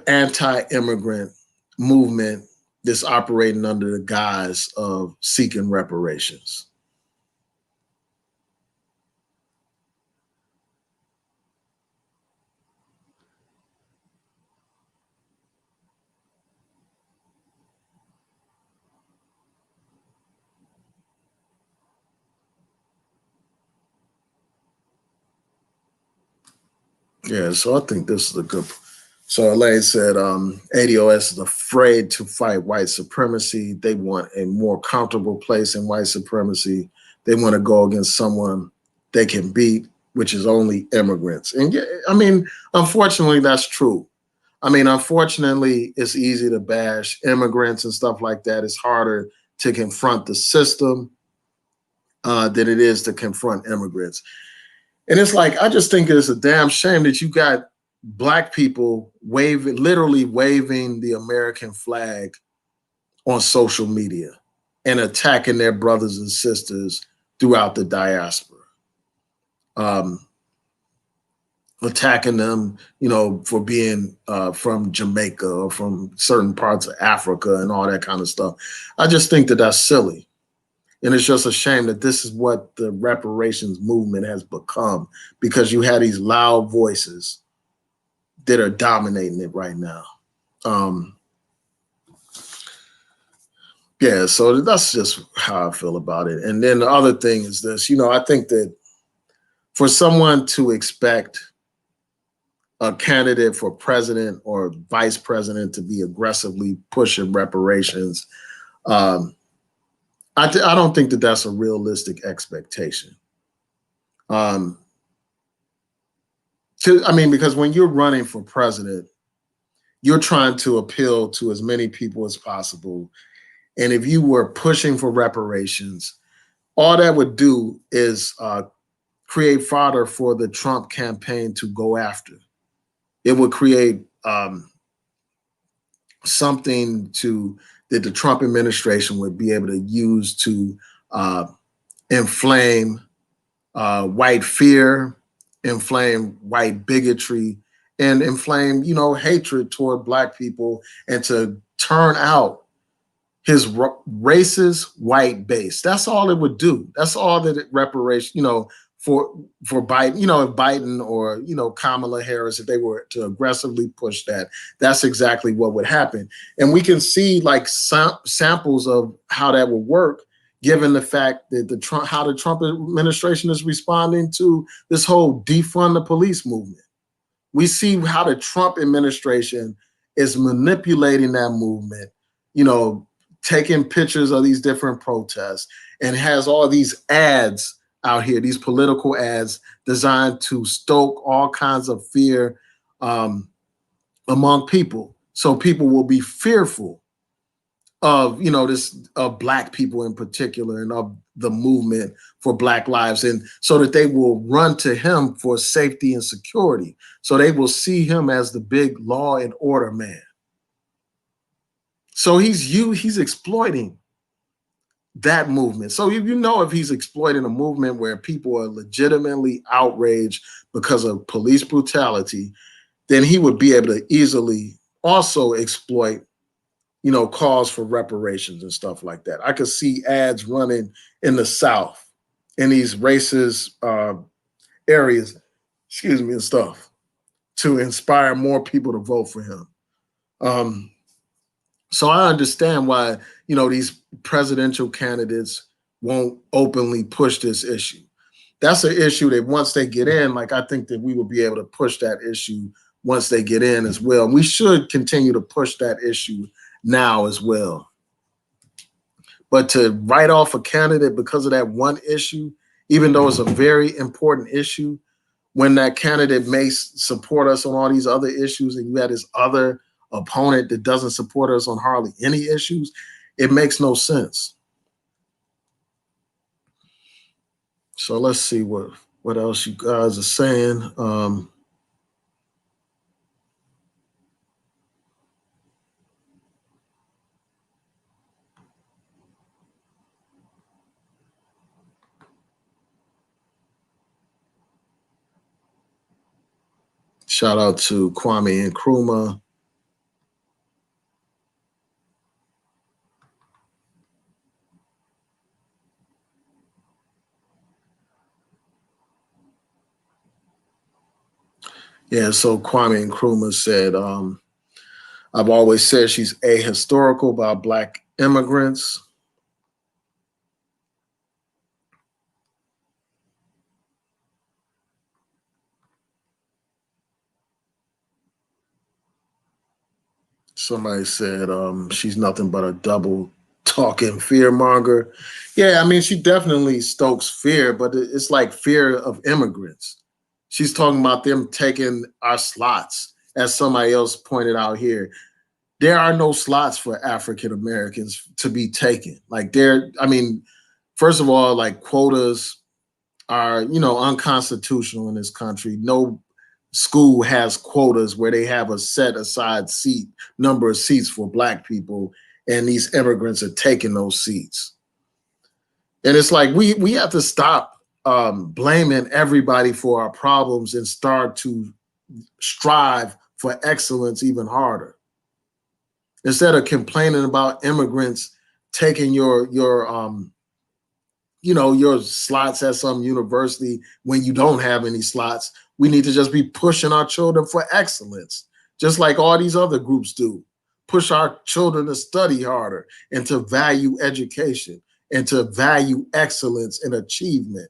anti-immigrant movement that's operating under the guise of seeking reparations. Yeah, so I think this is a good. So Elaine said ADOS is afraid to fight white supremacy. They want a more comfortable place in white supremacy. They want to go against someone they can beat, which is only immigrants. And yeah, I mean, unfortunately, that's true. I mean, unfortunately, it's easy to bash immigrants and stuff like that. It's harder to confront the system than it is to confront immigrants. And it's like, I just think it's a damn shame that you got black people waving, literally waving the American flag on social media and attacking their brothers and sisters throughout the diaspora. Um, Attacking them, for being from Jamaica or from certain parts of Africa and all that kind of stuff. I just think that that's silly. And it's just a shame that this is what the reparations movement has become because you had these loud voices that are dominating it right now. Um, yeah, so that's just how I feel about it. And then the other thing is this, I think that for someone to expect a candidate for president or vice president to be aggressively pushing reparations, um, I don't think that that's a realistic expectation. Um, because when you're running for president, you're trying to appeal to as many people as possible. And if you were pushing for reparations, all that would do is create fodder for the Trump campaign to go after. It would create something that the Trump administration would be able to use to uh, inflame white fear, inflame white bigotry, and inflame, hatred toward black people, and to turn out his racist white base. That's all it would do. That's all that reparation, for Biden, if Biden or, Kamala Harris, if they were to aggressively push that, that's exactly what would happen. And we can see like samples of how that would work, given the fact that how the Trump administration is responding to this whole defund the police movement. We see how the Trump administration is manipulating that movement, you know, taking pictures of these different protests and has all these ads out here, these political ads designed to stoke all kinds of fear um, among people. So people will be fearful of, this of black people in particular and of the movement for black lives, and so that they will run to him for safety and security. So they will see him as the big law and order man. So he's exploiting that movement. So if he's exploiting a movement where people are legitimately outraged because of police brutality, then he would be able to easily also exploit, calls for reparations and stuff like that. I could see ads running in the South in these racist areas, and stuff to inspire more people to vote for him. Um, so I understand why, these presidential candidates won't openly push this issue. That's an issue that once they get in, like I think that we will be able to push that issue once they get in as well. And we should continue to push that issue now as well. But to write off a candidate because of that one issue, even though it's a very important issue, when that candidate may support us on all these other issues and you had this other opponent that doesn't support us on hardly any issues, it makes no sense. So let's see what else you guys are saying. Shout out to Kwame Nkrumah. Yeah, so Kwame Nkrumah said, I've always said she's ahistorical about black immigrants. Somebody said she's nothing but a double talking fear monger. Yeah, I mean, she definitely stokes fear, but it's like fear of immigrants. She's talking about them taking our slots, as somebody else pointed out here. There are no slots for African Americans to be taken. Like I mean, first of all, like quotas are, unconstitutional in this country. No school has quotas where they have a set aside seat number of seats for black people, and these immigrants are taking those seats. And it's like we have to stop blaming everybody for our problems and start to strive for excellence even harder. Instead of complaining about immigrants taking your slots at some university when you don't have any slots, we need to just be pushing our children for excellence, just like all these other groups do. Push our children to study harder and to value education and to value excellence and achievement.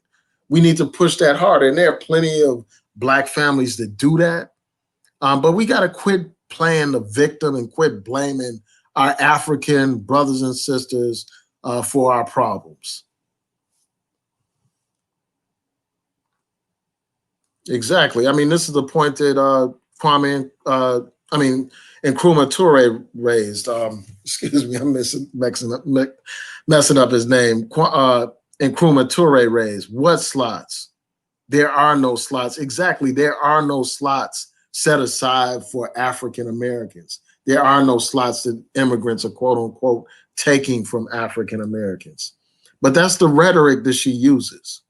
We need to push that harder. And there are plenty of black families that do that. But we got to quit playing the victim and quit blaming our African brothers and sisters for our problems. Exactly. I mean, this is the point that Kwame, Nkrumah Ture raised. Excuse me, I'm messing up his name. Nkrumah Ture raised. What slots? There are no slots. Exactly. There are no slots set aside for African Americans. There are no slots that immigrants are quote unquote taking from African Americans. But that's the rhetoric that she uses.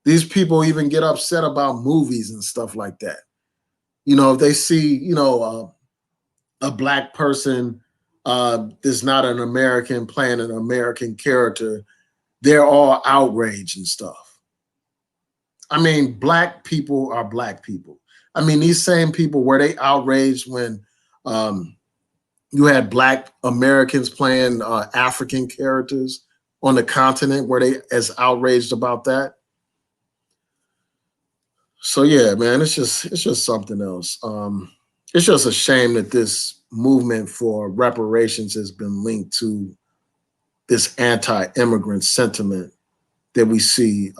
These people even get upset about movies and stuff like that. If they see, a black person is not an American playing an American character, they're all outraged and stuff. I mean, black people are black people. I mean, these same people, were they outraged when you had black Americans playing African characters on the continent? Were they as outraged about that? So yeah, man, it's just something else. It's just a shame that this movement for reparations has been linked to this anti-immigrant sentiment that we see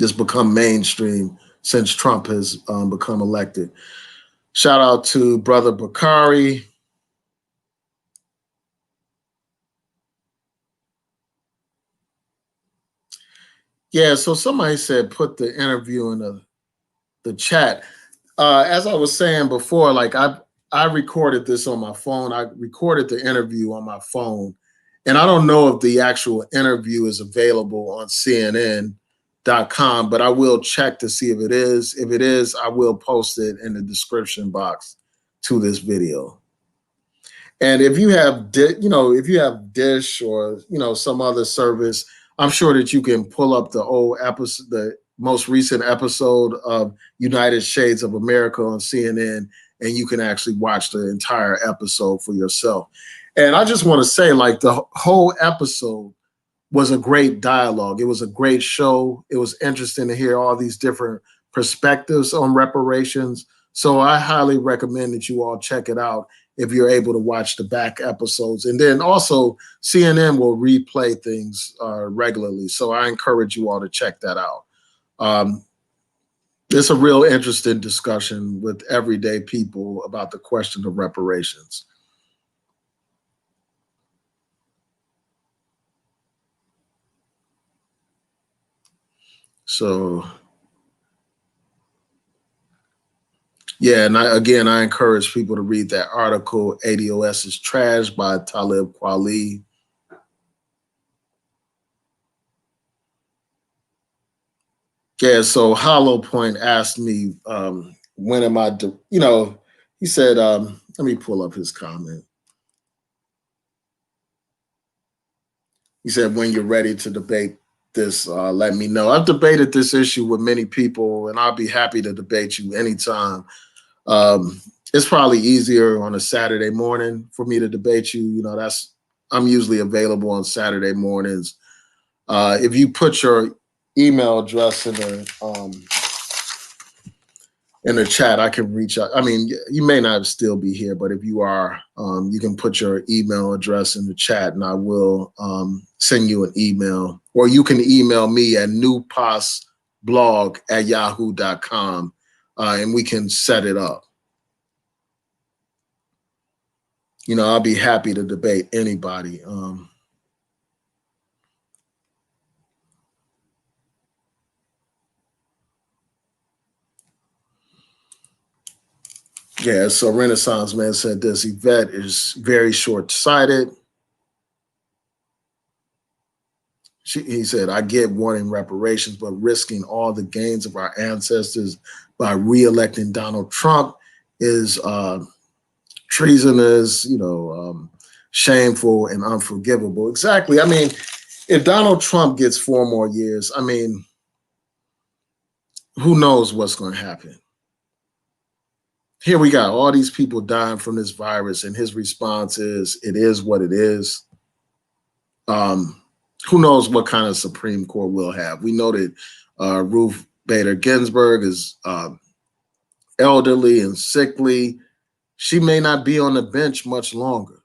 just become mainstream since Trump has become elected. Shout out to Brother Bakari. Yeah, so somebody said put the interview in the chat. As I was saying before, like I recorded this on my phone. I recorded the interview on my phone, and I don't know if the actual interview is available on CNN.com, but I will check to see if it is. If it is, I will post it in the description box to this video. And if you have, if you have Dish or some other service, I'm sure that you can pull up the old episode, the most recent episode of United Shades of America on CNN, and you can actually watch the entire episode for yourself. And I just want to say, like, the whole episode was a great dialogue. It was a great show. It was interesting to hear all these different perspectives on reparations. So I highly recommend that you all check it out if you're able to watch the back episodes. And then also CNN will replay things regularly. So I encourage you all to check that out. It's a real interesting discussion with everyday people about the question of reparations. So, yeah, and I encourage people to read that article, ADOS is Trash by Talib Kweli. Yeah, so Hollow Point asked me, when am I, he said, let me pull up his comment. He said, when you're ready to debate this, let me know. I've debated this issue with many people, and I'll be happy to debate you anytime. It's probably easier on a Saturday morning for me to debate you. I'm usually available on Saturday mornings. If you put your email address in the chat, I can reach out. I mean, you may not still be here, but if you are, you can put your email address in the chat and I will send you an email, or you can email me at newpasblog@yahoo.com and we can set it up. You know, I'll be happy to debate anybody. Yeah, so Renaissance Man said this: Yvette is very short-sighted. He said, I get wanting reparations, but risking all the gains of our ancestors by re-electing Donald Trump is treasonous, shameful and unforgivable. Exactly. I mean, if Donald Trump gets 4 more years, I mean, who knows what's going to happen? Here we got all these people dying from this virus, and his response is what it is. Who knows what kind of Supreme Court we'll have. We know that Ruth Bader Ginsburg is elderly and sickly. She may not be on the bench much longer.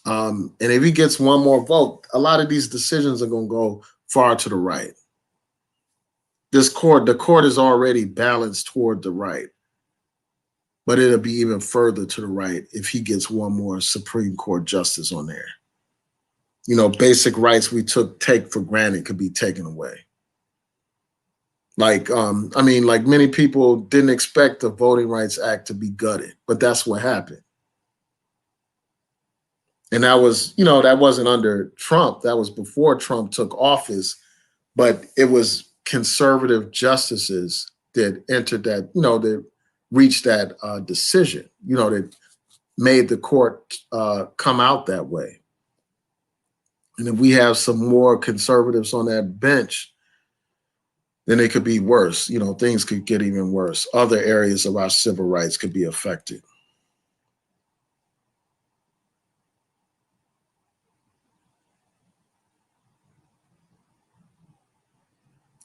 And if he gets 1 more vote, a lot of these decisions are going to go far to the right. The court is already balanced toward the right, but it'll be even further to the right if he gets 1 more Supreme Court justice on there. You know, basic rights we take for granted could be taken away. Like, like many people didn't expect the Voting Rights Act to be gutted, but that's what happened. And that was, that wasn't under Trump. That was before Trump took office, but it was conservative justices that entered that, that reached that decision, that made the court come out that way. And if we have some more conservatives on that bench, then it could be worse. Things could get even worse. Other areas of our civil rights could be affected.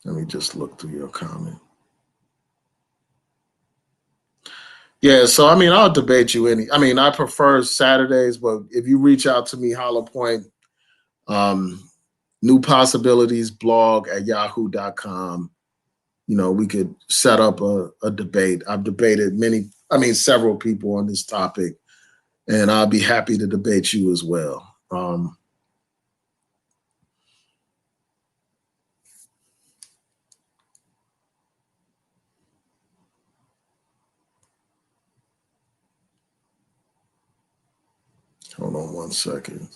Let me just look through your comment. Yeah, so I'll debate you I prefer Saturdays, but if you reach out to me, Hollow Point, New Possibilities blog at yahoo.com, we could set up a debate. I've debated several people on this topic, and I'll be happy to debate you as well. Hold on 1 second.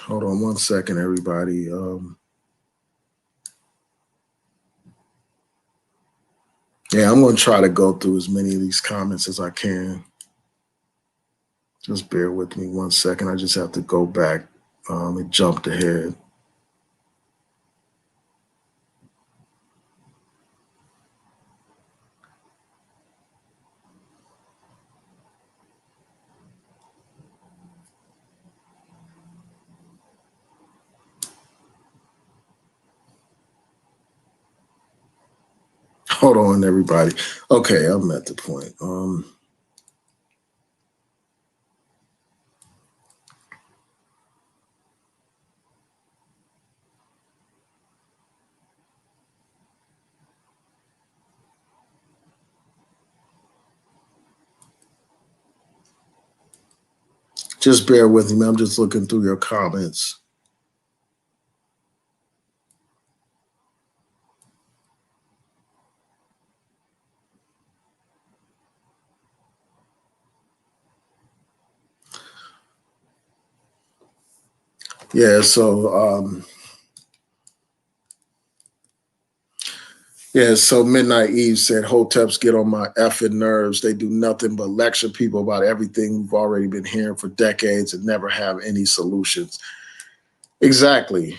Hold on 1 second, everybody. Yeah, I'm going to try to go through as many of these comments as I can. Just bear with me 1 second. I just have to go back. It jumped ahead. Hold on, everybody. Okay, I'm at the point. Just bear with me. I'm just looking through your comments. Yeah, so Midnight Eve said, Hoteps get on my effing nerves. They do nothing but lecture people about everything we've already been hearing for decades and never have any solutions. Exactly.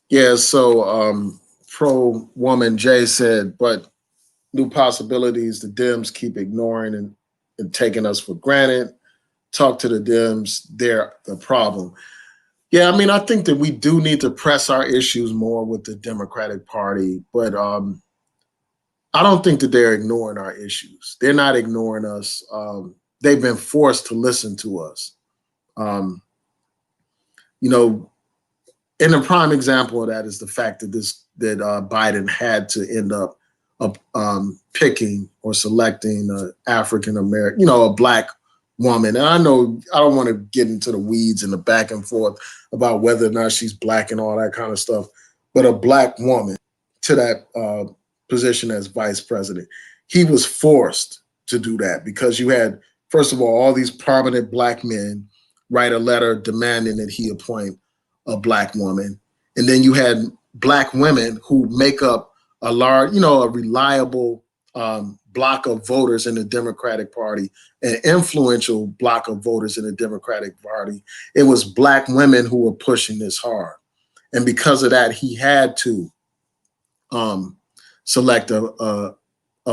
Yeah, so pro-woman Jay said, but new possibilities, the Dems keep ignoring and taking us for granted. Talk to the Dems, they're the problem. Yeah, I mean, I think that we do need to press our issues more with the Democratic Party, but I don't think that they're ignoring our issues. They're not ignoring us. They've been forced to listen to us. Um, you know, and a prime example of that is the fact that Biden had to end up picking or selecting an African American, a black woman. And I know I don't want to get into the weeds and the back and forth about whether or not she's black and all that kind of stuff, but a black woman to that position as vice president. He was forced to do that because you had, first of all these prominent black men write a letter demanding that he appoint a black woman. And then you had black women who make up a large, a reliable block of voters in the Democratic Party, an influential block of voters in the Democratic Party. It was black women who were pushing this hard. And because of that, he had to select a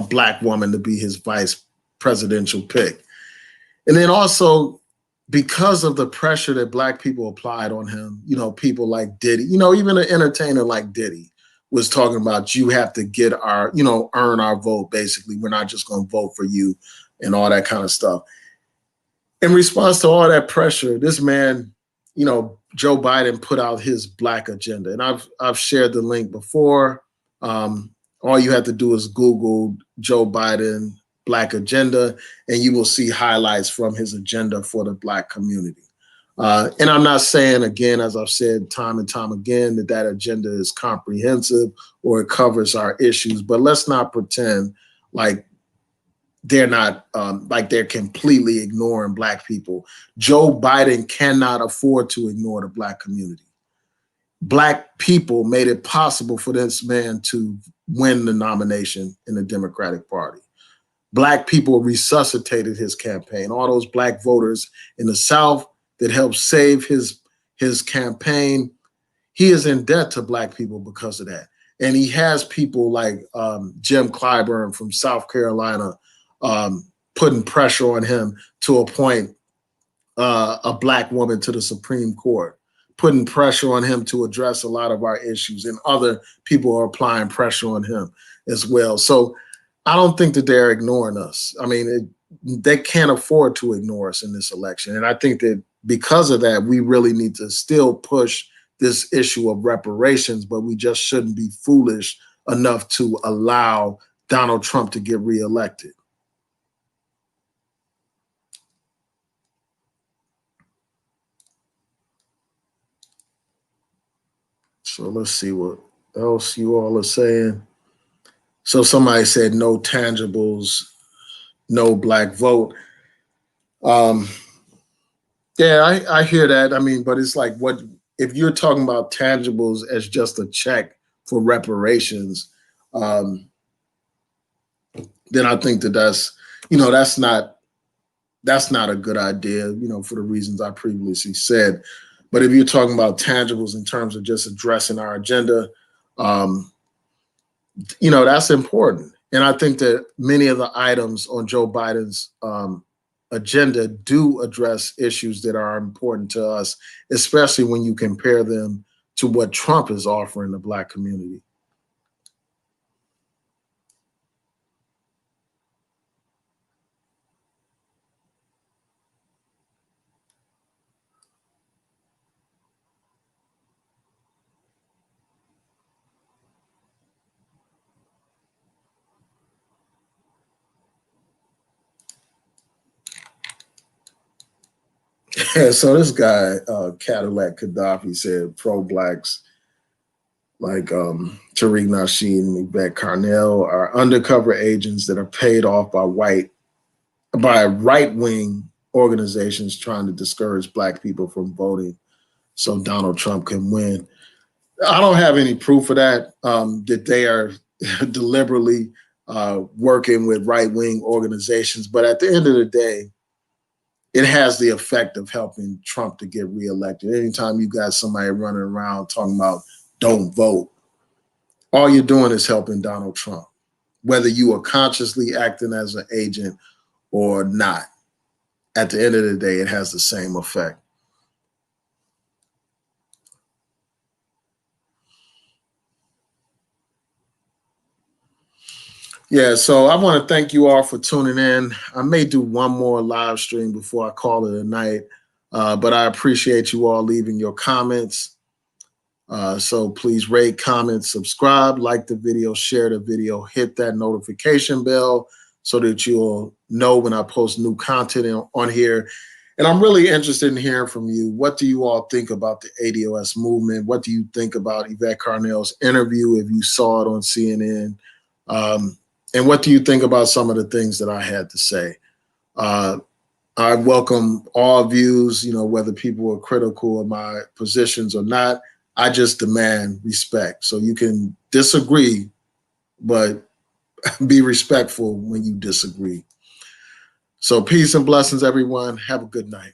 black woman to be his vice presidential pick. And then also, because of the pressure that black people applied on him, people like Diddy, even an entertainer like Diddy was talking about, you have to get our, earn our vote, basically. We're not just going to vote for you and all that kind of stuff. In response to all that pressure, this man, Joe Biden put out his black agenda. And I've shared the link before. All you have to do is Google Joe Biden black agenda, and you will see highlights from his agenda for the black community. And I'm not saying, again, as I've said time and time again, that agenda is comprehensive or it covers our issues, but let's not pretend like they're not, like they're completely ignoring black people. Joe Biden cannot afford to ignore the black community. Black people made it possible for this man to win the nomination in the Democratic Party. Black people resuscitated his campaign. All those black voters in the South that helped save his campaign, he is in debt to black people because of that. And he has people like Jim Clyburn from South Carolina putting pressure on him to appoint a black woman to the Supreme Court, putting pressure on him to address a lot of our issues, and other people are applying pressure on him as well. So I don't think that they're ignoring us. I mean, they can't afford to ignore us in this election. And I think that because of that, we really need to still push this issue of reparations, but we just shouldn't be foolish enough to allow Donald Trump to get reelected. So let's see what else you all are saying. So somebody said no tangibles, no black vote. Yeah, I hear that. I mean, but it's like, what if you're talking about tangibles as just a check for reparations? Then I think that's not a good idea, for the reasons I previously said. But if you're talking about tangibles in terms of just addressing our agenda, that's important. And I think that many of the items on Joe Biden's agenda do address issues that are important to us, especially when you compare them to what Trump is offering the black community. So this guy, Cadillac Gaddafi, said pro-blacks like Tariq Nasheed and Yvette Carnell are undercover agents that are paid off by right-wing organizations trying to discourage black people from voting so Donald Trump can win. I don't have any proof of that, that they are deliberately working with right-wing organizations. But at the end of the day, it has the effect of helping Trump to get reelected. Anytime you got somebody running around talking about don't vote, all you're doing is helping Donald Trump, whether you are consciously acting as an agent or not. At the end of the day, it has the same effect. Yeah, so I want to thank you all for tuning in. I may do one more live stream before I call it a night, but I appreciate you all leaving your comments. So please rate, comment, subscribe, like the video, share the video, hit that notification bell so that you'll know when I post new content on here. And I'm really interested in hearing from you. What do you all think about the ADOS movement? What do you think about Yvette Carnell's interview if you saw it on CNN? And what do you think about some of the things that I had to say? I welcome all views, whether people are critical of my positions or not. I just demand respect. So you can disagree, but be respectful when you disagree. So peace and blessings, everyone. Have a good night.